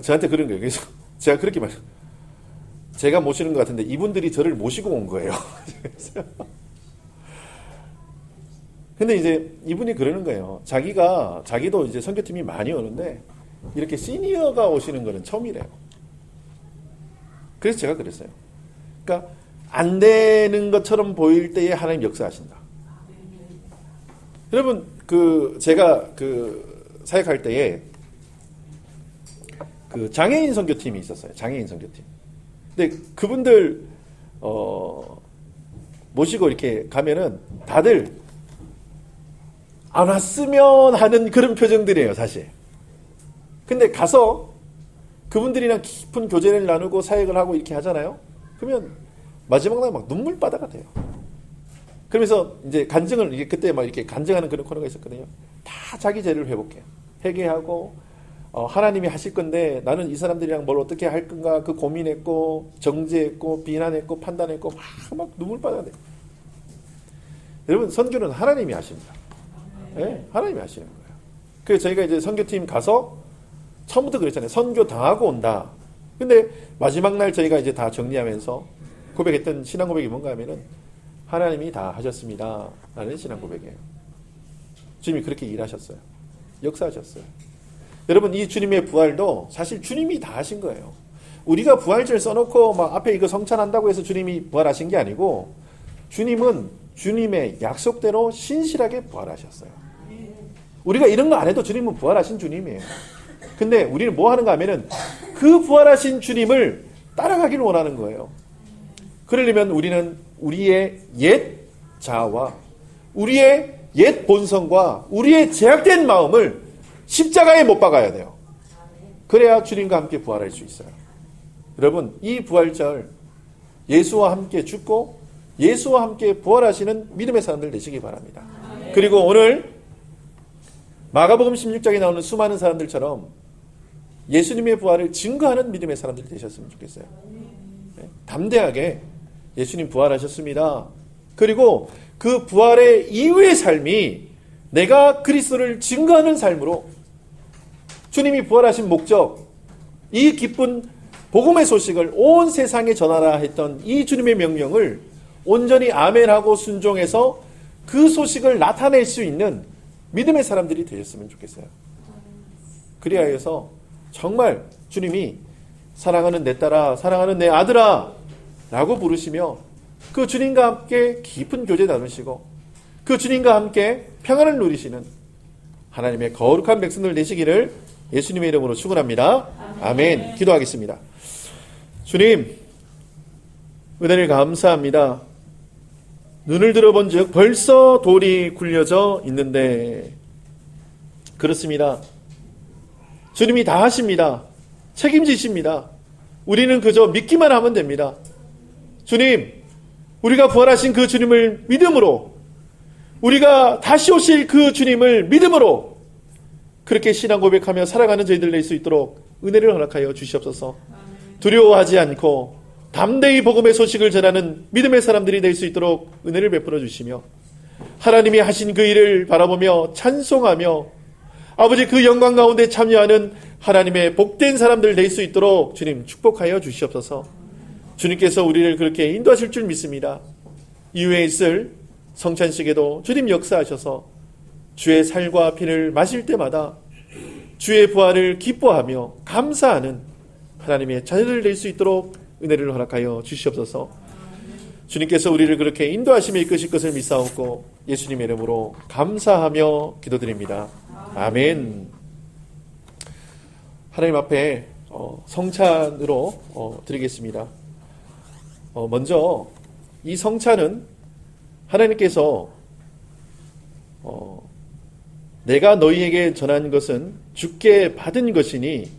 저한테 그런 거예요. 그래서 제가 그렇게 말해요. 제가 모시는 것 같은데 이분들이 저를 모시고 온 거예요. 근데 이제 이분이 그러는 거예요. 자기도 이제 선교팀이 많이 오는데 이렇게 시니어가 오시는 거는 처음이래요. 그래서 제가 그랬어요. 그러니까 안 되는 것처럼 보일 때에 하나님 역사하신다. 여러분 제가 사역할 때에 장애인 선교팀이 있었어요. 장애인 선교팀. 근데 그분들 모시고 이렇게 가면은 다들 안 왔으면 하는 그런 표정들이에요, 사실. 근데 가서 그분들이랑 깊은 교제를 나누고 사역을 하고 이렇게 하잖아요. 그러면 마지막 날 막 눈물바다가 돼요. 그러면서 이제 간증을 그때 막 이렇게 간증하는 그런 코너가 있었거든요. 다 자기 죄를 회복해요. 회개하고 하나님이 하실 건데 나는 이 사람들이랑 뭘 어떻게 할 건가 그 고민했고 정죄했고 비난했고 판단했고 막 눈물바다가 돼요. 여러분 선교는 하나님이 하십니다. 네, 하나님이 하시는 거예요. 그래서 저희가 이제 선교팀 가서 처음부터 그랬잖아요. 선교 당하고 온다. 근데 마지막 날 저희가 이제 다 정리하면서 고백했던 신앙 고백이 뭔가 하면은 하나님이 다 하셨습니다. 라는 신앙 고백이에요. 주님이 그렇게 일하셨어요. 역사하셨어요. 여러분 이 주님의 부활도 사실 주님이 다 하신 거예요. 우리가 부활절 써놓고 막 앞에 이거 성찬한다고 해서 주님이 부활하신 게 아니고 주님은 주님의 약속대로 신실하게 부활하셨어요. 우리가 이런 거 안 해도 주님은 부활하신 주님이에요. 근데 우리는 뭐 하는가 하면은 그 부활하신 주님을 따라가기를 원하는 거예요. 그러려면 우리는 우리의 옛 자아와 우리의 옛 본성과 우리의 제약된 마음을 십자가에 못 박아야 돼요. 그래야 주님과 함께 부활할 수 있어요. 여러분 이 부활절 예수와 함께 죽고 예수와 함께 부활하시는 믿음의 사람들 되시기 바랍니다. 그리고 오늘 마가복음 16장에 나오는 수많은 사람들처럼 예수님의 부활을 증거하는 믿음의 사람들이 되셨으면 좋겠어요. 네? 담대하게 예수님 부활하셨습니다. 그리고 그 부활의 이후의 삶이 내가 그리스도를 증거하는 삶으로 주님이 부활하신 목적, 이 기쁜 복음의 소식을 온 세상에 전하라 했던 이 주님의 명령을 온전히 아멘하고 순종해서 그 소식을 나타낼 수 있는 믿음의 사람들이 되셨으면 좋겠어요. 그리하여서 정말 주님이 사랑하는 내 딸아, 사랑하는 내 아들아 라고 부르시며 그 주님과 함께 깊은 교제 나누시고 그 주님과 함께 평안을 누리시는 하나님의 거룩한 백성들 되시기를 예수님의 이름으로 축원합니다. 아멘. 기도하겠습니다. 주님, 은혜를 감사합니다. 눈을 들어본 즉 벌써 돌이 굴려져 있는데 그렇습니다. 주님이 다 하십니다. 책임지십니다. 우리는 그저 믿기만 하면 됩니다. 주님, 우리가 부활하신 그 주님을 믿음으로, 우리가 다시 오실 그 주님을 믿음으로 그렇게 신앙 고백하며 살아가는 저희들 될 수 있도록 은혜를 허락하여 주시옵소서. 두려워하지 않고 담대히 복음의 소식을 전하는 믿음의 사람들이 될 수 있도록 은혜를 베풀어 주시며, 하나님이 하신 그 일을 바라보며 찬송하며 아버지 그 영광 가운데 참여하는 하나님의 복된 사람들 될 수 있도록 주님 축복하여 주시옵소서. 주님께서 우리를 그렇게 인도하실 줄 믿습니다. 이후에 있을 성찬식에도 주님 역사하셔서 주의 살과 피를 마실 때마다 주의 부활을 기뻐하며 감사하는 하나님의 자녀들 될 수 있도록 은혜를 허락하여 주시옵소서. 주님께서 우리를 그렇게 인도하시며 이끄실 것을 믿사옵고 예수님의 이름으로 감사하며 기도드립니다. 아멘. 하나님 앞에 성찬으로 드리겠습니다. 먼저 이 성찬은 하나님께서 내가 너희에게 전한 것은 주께 받은 것이니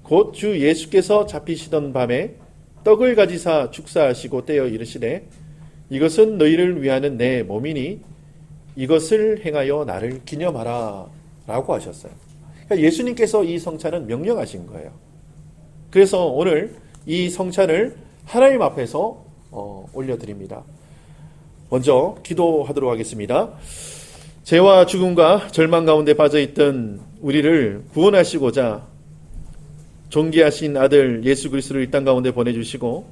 곧 주 예수께서 잡히시던 밤에 떡을 가지사 축사하시고 떼어 이르시되 이것은 너희를 위하는 내 몸이니 이것을 행하여 나를 기념하라 라고 하셨어요. 그러니까 예수님께서 이 성찬은 명령하신 거예요. 그래서 오늘 이 성찬을 하나님 앞에서 올려드립니다. 먼저 기도하도록 하겠습니다. 죄와 죽음과 절망 가운데 빠져있던 우리를 구원하시고자 존귀하신 아들 예수 그리스도를 이 땅 가운데 보내주시고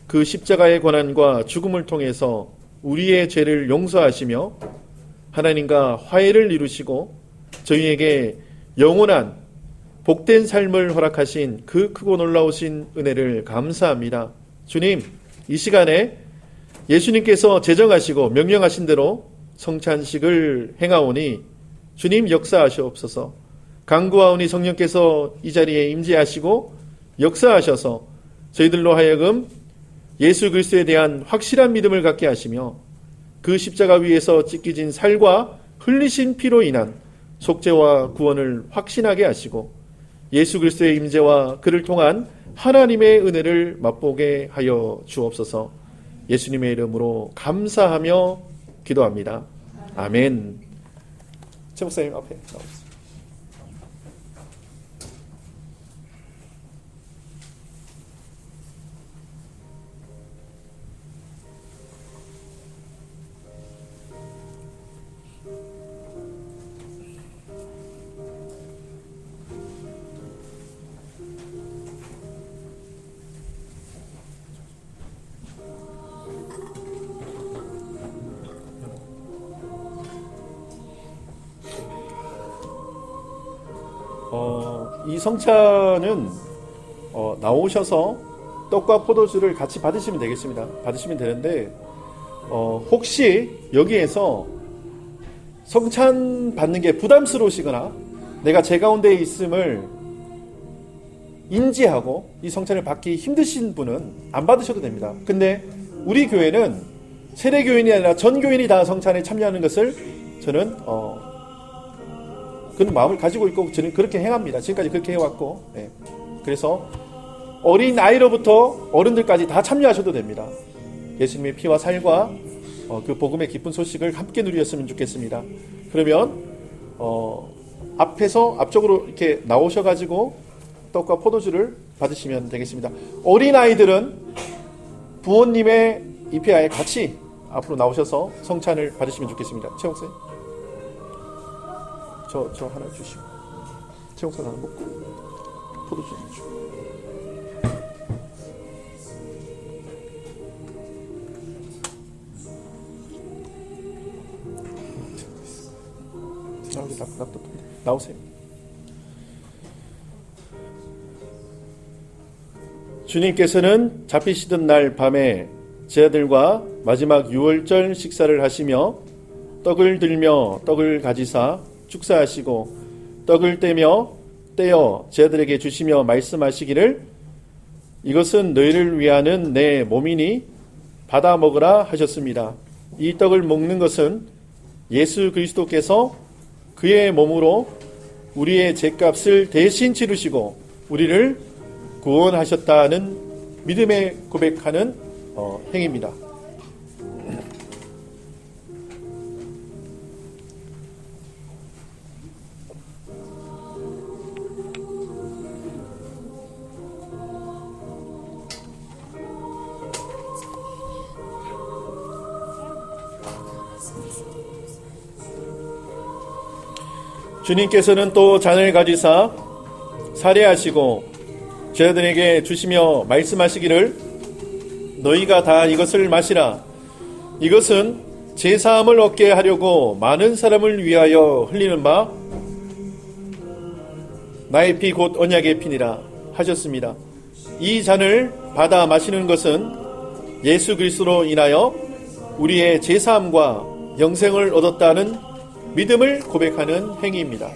그 십자가의 고난과 죽음을 통해서 우리의 죄를 용서하시며 하나님과 화해를 이루시고 저희에게 영원한 복된 삶을 허락하신 그 크고 놀라우신 은혜를 감사합니다. 주님, 이 시간에 예수님께서 제정하시고 명령하신 대로 성찬식을 행하오니 주님 역사하시옵소서. 간구하오니 성령께서 이 자리에 임재하시고 역사하셔서 저희들로 하여금 예수 그리스도에 대한 확실한 믿음을 갖게 하시며 그 십자가 위에서 찢기진 살과 흘리신 피로 인한 속죄와 구원을 확신하게 하시고 예수 그리스도의 임재와 그를 통한 하나님의 은혜를 맛보게 하여 주옵소서. 예수님의 이름으로 감사하며 기도합니다. 아멘. 최 목사님 앞에 나오세요. 이 성찬은 나오셔서 떡과 포도주를 같이 받으시면 되겠습니다. 받으시면 되는데 혹시 여기에서 성찬 받는 게 부담스러우시거나 내가 제 가운데 있음을 인지하고 이 성찬을 받기 힘드신 분은 안 받으셔도 됩니다. 근데 우리 교회는 세례교인이 아니라 전 교인이 다 성찬에 참여하는 것을 저는 그런 마음을 가지고 있고 저는 그렇게 행합니다. 지금까지 그렇게 해왔고, 네. 그래서 어린 아이로부터 어른들까지 다 참여하셔도 됩니다. 예수님의 피와 살과 그 복음의 기쁜 소식을 함께 누리셨으면 좋겠습니다. 그러면 앞쪽으로 이렇게 나오셔가지고 떡과 포도주를 받으시면 되겠습니다. 어린 아이들은 부모님의 입회하에 같이 앞으로 나오셔서 성찬을 받으시면 좋겠습니다. 최 목사님. 저 하나 주시고 채용선 하나 먹고 포도주 주시고 나오세요. 주님께서는 잡히시던 날 밤에 제 아들과 마지막 유월절 식사를 하시며 떡을 들며 떡을 가지사 축사하시고 떡을 떼어 제 아들에게 주시며 말씀하시기를 이것은 너희를 위하는 내 몸이니 받아 먹으라 하셨습니다. 이 떡을 먹는 것은 예수 그리스도께서 그의 몸으로 우리의 죄값을 대신 치르시고 우리를 구원하셨다는 믿음의 고백하는 행위입니다. 주님께서는 또 잔을 가지사 살해하시고 제자들에게 주시며 말씀하시기를 너희가 다 이것을 마시라. 이것은 제사함을 얻게 하려고 많은 사람을 위하여 흘리는 바 나의 피 곧 언약의 피니라 하셨습니다. 이 잔을 받아 마시는 것은 예수 그리스도로 인하여 우리의 제사함과 영생을 얻었다는 믿음을 고백하는 행위입니다.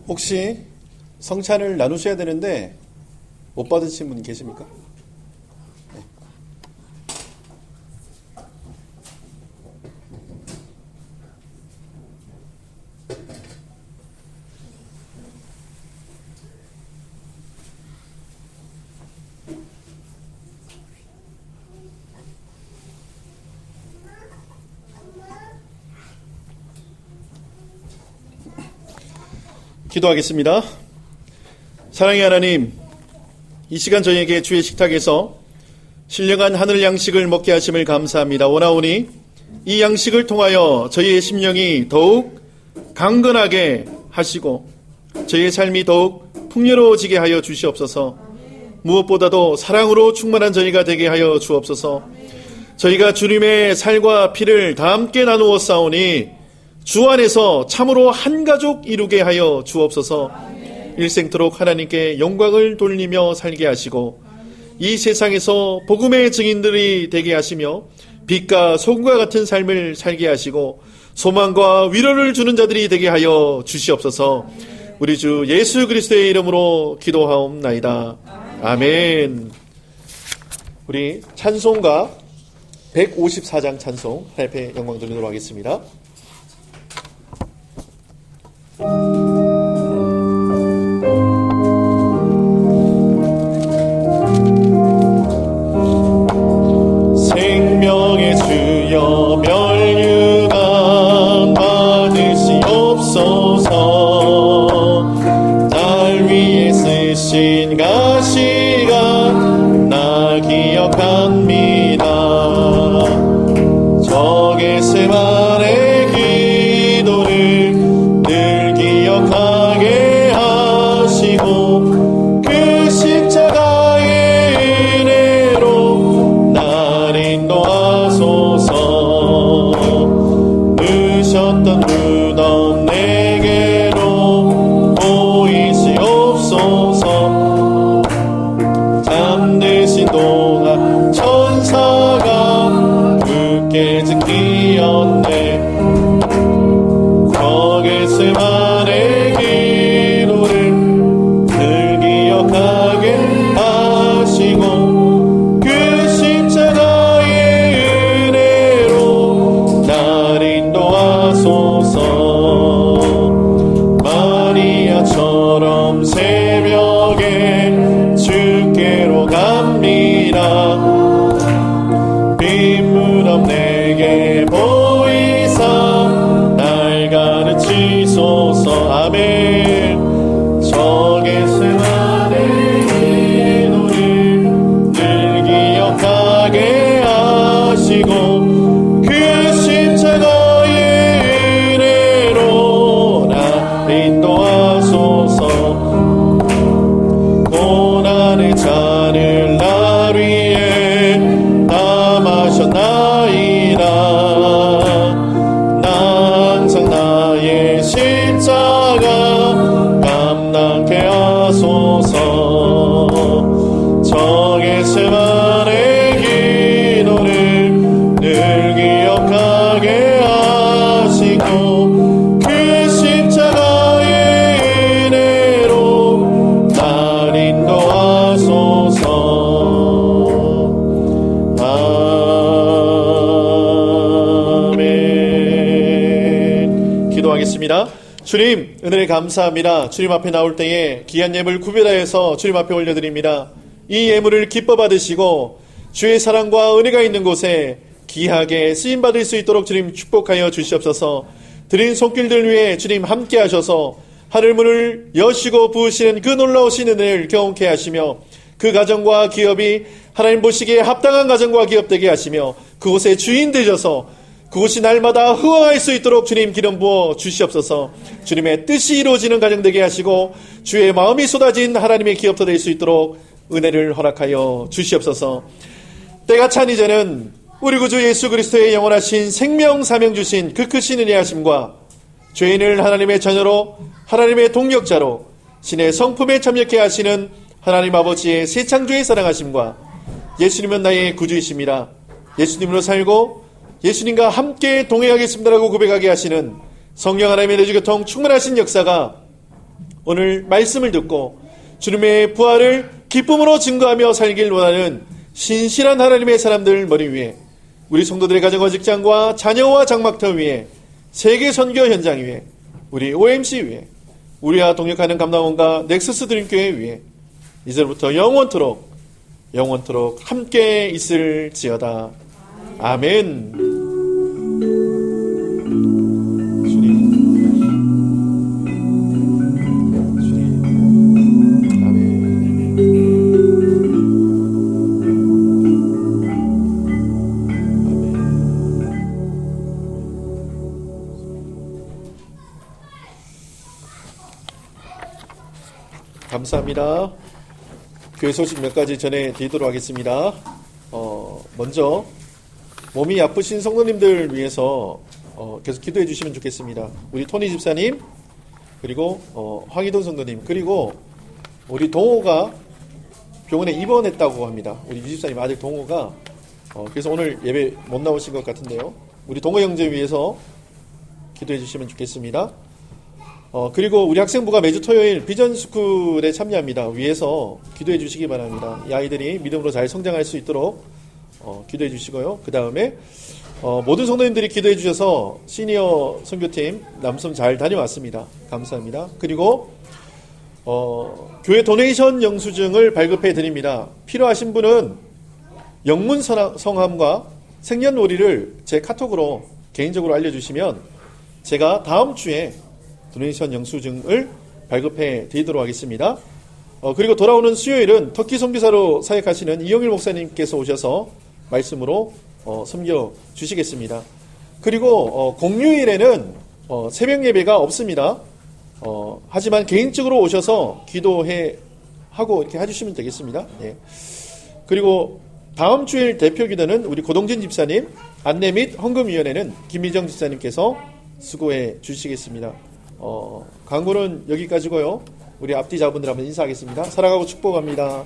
혹시 성찬을 나누셔야 되는데 못 받으신 분 계십니까? 네. 기도하겠습니다. 사랑의 하나님, 이 시간 저희에게 주의 식탁에서 신령한 하늘 양식을 먹게 하심을 감사합니다. 원하오니 이 양식을 통하여 저희의 심령이 더욱 강건하게 하시고 저희의 삶이 더욱 풍요로워지게 하여 주시옵소서. 무엇보다도 사랑으로 충만한 저희가 되게 하여 주옵소서. 저희가 주님의 살과 피를 다 함께 나누어 싸우니 주 안에서 참으로 한 가족 이루게 하여 주옵소서. 일생토록 하나님께 영광을 돌리며 살게 하시고 이 세상에서 복음의 증인들이 되게 하시며 빛과 소금과 같은 삶을 살게 하시고 소망과 위로를 주는 자들이 되게 하여 주시옵소서. 우리 주 예수 그리스도의 이름으로 기도하옵나이다. 아멘. 우리 찬송가 154장 찬송 하나님 앞에 영광 돌리도록 하겠습니다. 생명의 주여 멸류관 적의 세만의 기도를 늘 기억하게 하시고 그 십자가의 은혜로 날 인도하소서. 누셨던 무덤 내게로 보이시옵소서. 잠드신 동안 천사가 굳게 지키었네. 적의 세만의 기도를 늘 기억하게 하시고 그 십자가의 은혜로 날 인도하소서. 마리아처럼 새벽에 주께로 갑니다. 빈무덤 내게 보이사 날 가르치소서. 아멘. 적의 세만의 기도를 늘 기억하게 하시고 그 십자가의 은혜로 날 인도하소서. 고난의 잔을 날 위해 다 마셨나이다. 나 항상 나의 십자가 감당케 하소서. 적의 세만의 기도를 늘 기억하게 하시고 그 십자가의 은혜로 날 인도하소서. 아멘. 기도하겠습니다. 주님, 은혜를 감사합니다. 주님 앞에 나올 때에 귀한 예물 구별하여서 주님 앞에 올려드립니다. 이 예물을 기뻐 받으시고 주의 사랑과 은혜가 있는 곳에 귀하게 쓰임받을 수 있도록 주님 축복하여 주시옵소서. 드린 손길들 위해 주님 함께 하셔서 하늘문을 여시고 부으시는 그 놀라우신 은혜를 경험케 하시며 그 가정과 기업이 하나님 보시기에 합당한 가정과 기업 되게 하시며 그곳에 주인 되셔서 그곳이 날마다 흐황할 수 있도록 주님 기름 부어 주시옵소서. 주님의 뜻이 이루어지는 가정 되게 하시고 주의 마음이 쏟아진 하나님의 기업도 될 수 있도록 은혜를 허락하여 주시옵소서. 때가 찬 이제는 우리 구주 예수 그리스도의 영원하신 생명 사명 주신 그 크신 은혜하심과 죄인을 하나님의 자녀로 하나님의 동력자로 신의 성품에 참여케 하시는 하나님 아버지의 새 창조의 사랑하심과 예수님은 나의 구주이십니다. 예수님으로 살고 예수님과 함께 동행하겠습니다라고 고백하게 하시는 성령 하나님의 내주교통 충만하신 역사가 오늘 말씀을 듣고 주님의 부활을 기쁨으로 증거하며 살길 원하는 신실한 하나님의 사람들 머리 위에, 우리 성도들의 가정과 직장과 자녀와 장막터 위에, 세계 선교 현장 위에, 우리 OMC 위에, 우리와 동역하는 감남원과 넥서스 드림교회 위에 이제부터 영원토록 함께 있을지어다. 아멘. 주님, 아멘. 감사합니다. 교회 소식 몇 가지 전해드리도록 하겠습니다. 먼저 몸이 아프신 성도님들 위해서 계속 기도해 주시면 좋겠습니다. 우리 토니 집사님, 그리고 황희돈 성도님, 그리고 우리 동호가 병원에 입원했다고 합니다. 우리 유 집사님 아들 동호가 그래서 오늘 예배 못 나오신 것 같은데요. 우리 동호 형제 위해서 기도해 주시면 좋겠습니다. 그리고 우리 학생부가 매주 토요일 비전스쿨에 참여합니다. 위해서 기도해 주시기 바랍니다. 이 아이들이 믿음으로 잘 성장할 수 있도록 기도해 주시고요. 그 다음에 모든 성도님들이 기도해 주셔서 시니어 선교팀 남섬 잘 다녀왔습니다. 감사합니다. 그리고 교회 도네이션 영수증을 발급해 드립니다. 필요하신 분은 영문 성함과 생년월일을 제 카톡으로 개인적으로 알려주시면 제가 다음 주에 도네이션 영수증을 발급해 드리도록 하겠습니다. 그리고 돌아오는 수요일은 터키 선교사로 사역하시는 이영일 목사님께서 오셔서 말씀으로 섬겨 주시겠습니다. 그리고 공휴일에는 새벽 예배가 없습니다. 하지만 개인적으로 오셔서 기도해 하고 이렇게 해주시면 되겠습니다. 네. 그리고 다음 주일 대표 기도는 우리 고동진 집사님, 안내 및 헌금위원회는 김미정 집사님께서 수고해 주시겠습니다. 광고는 여기까지고요. 우리 앞뒤 자분들 한번 인사하겠습니다. 사랑하고 축복합니다.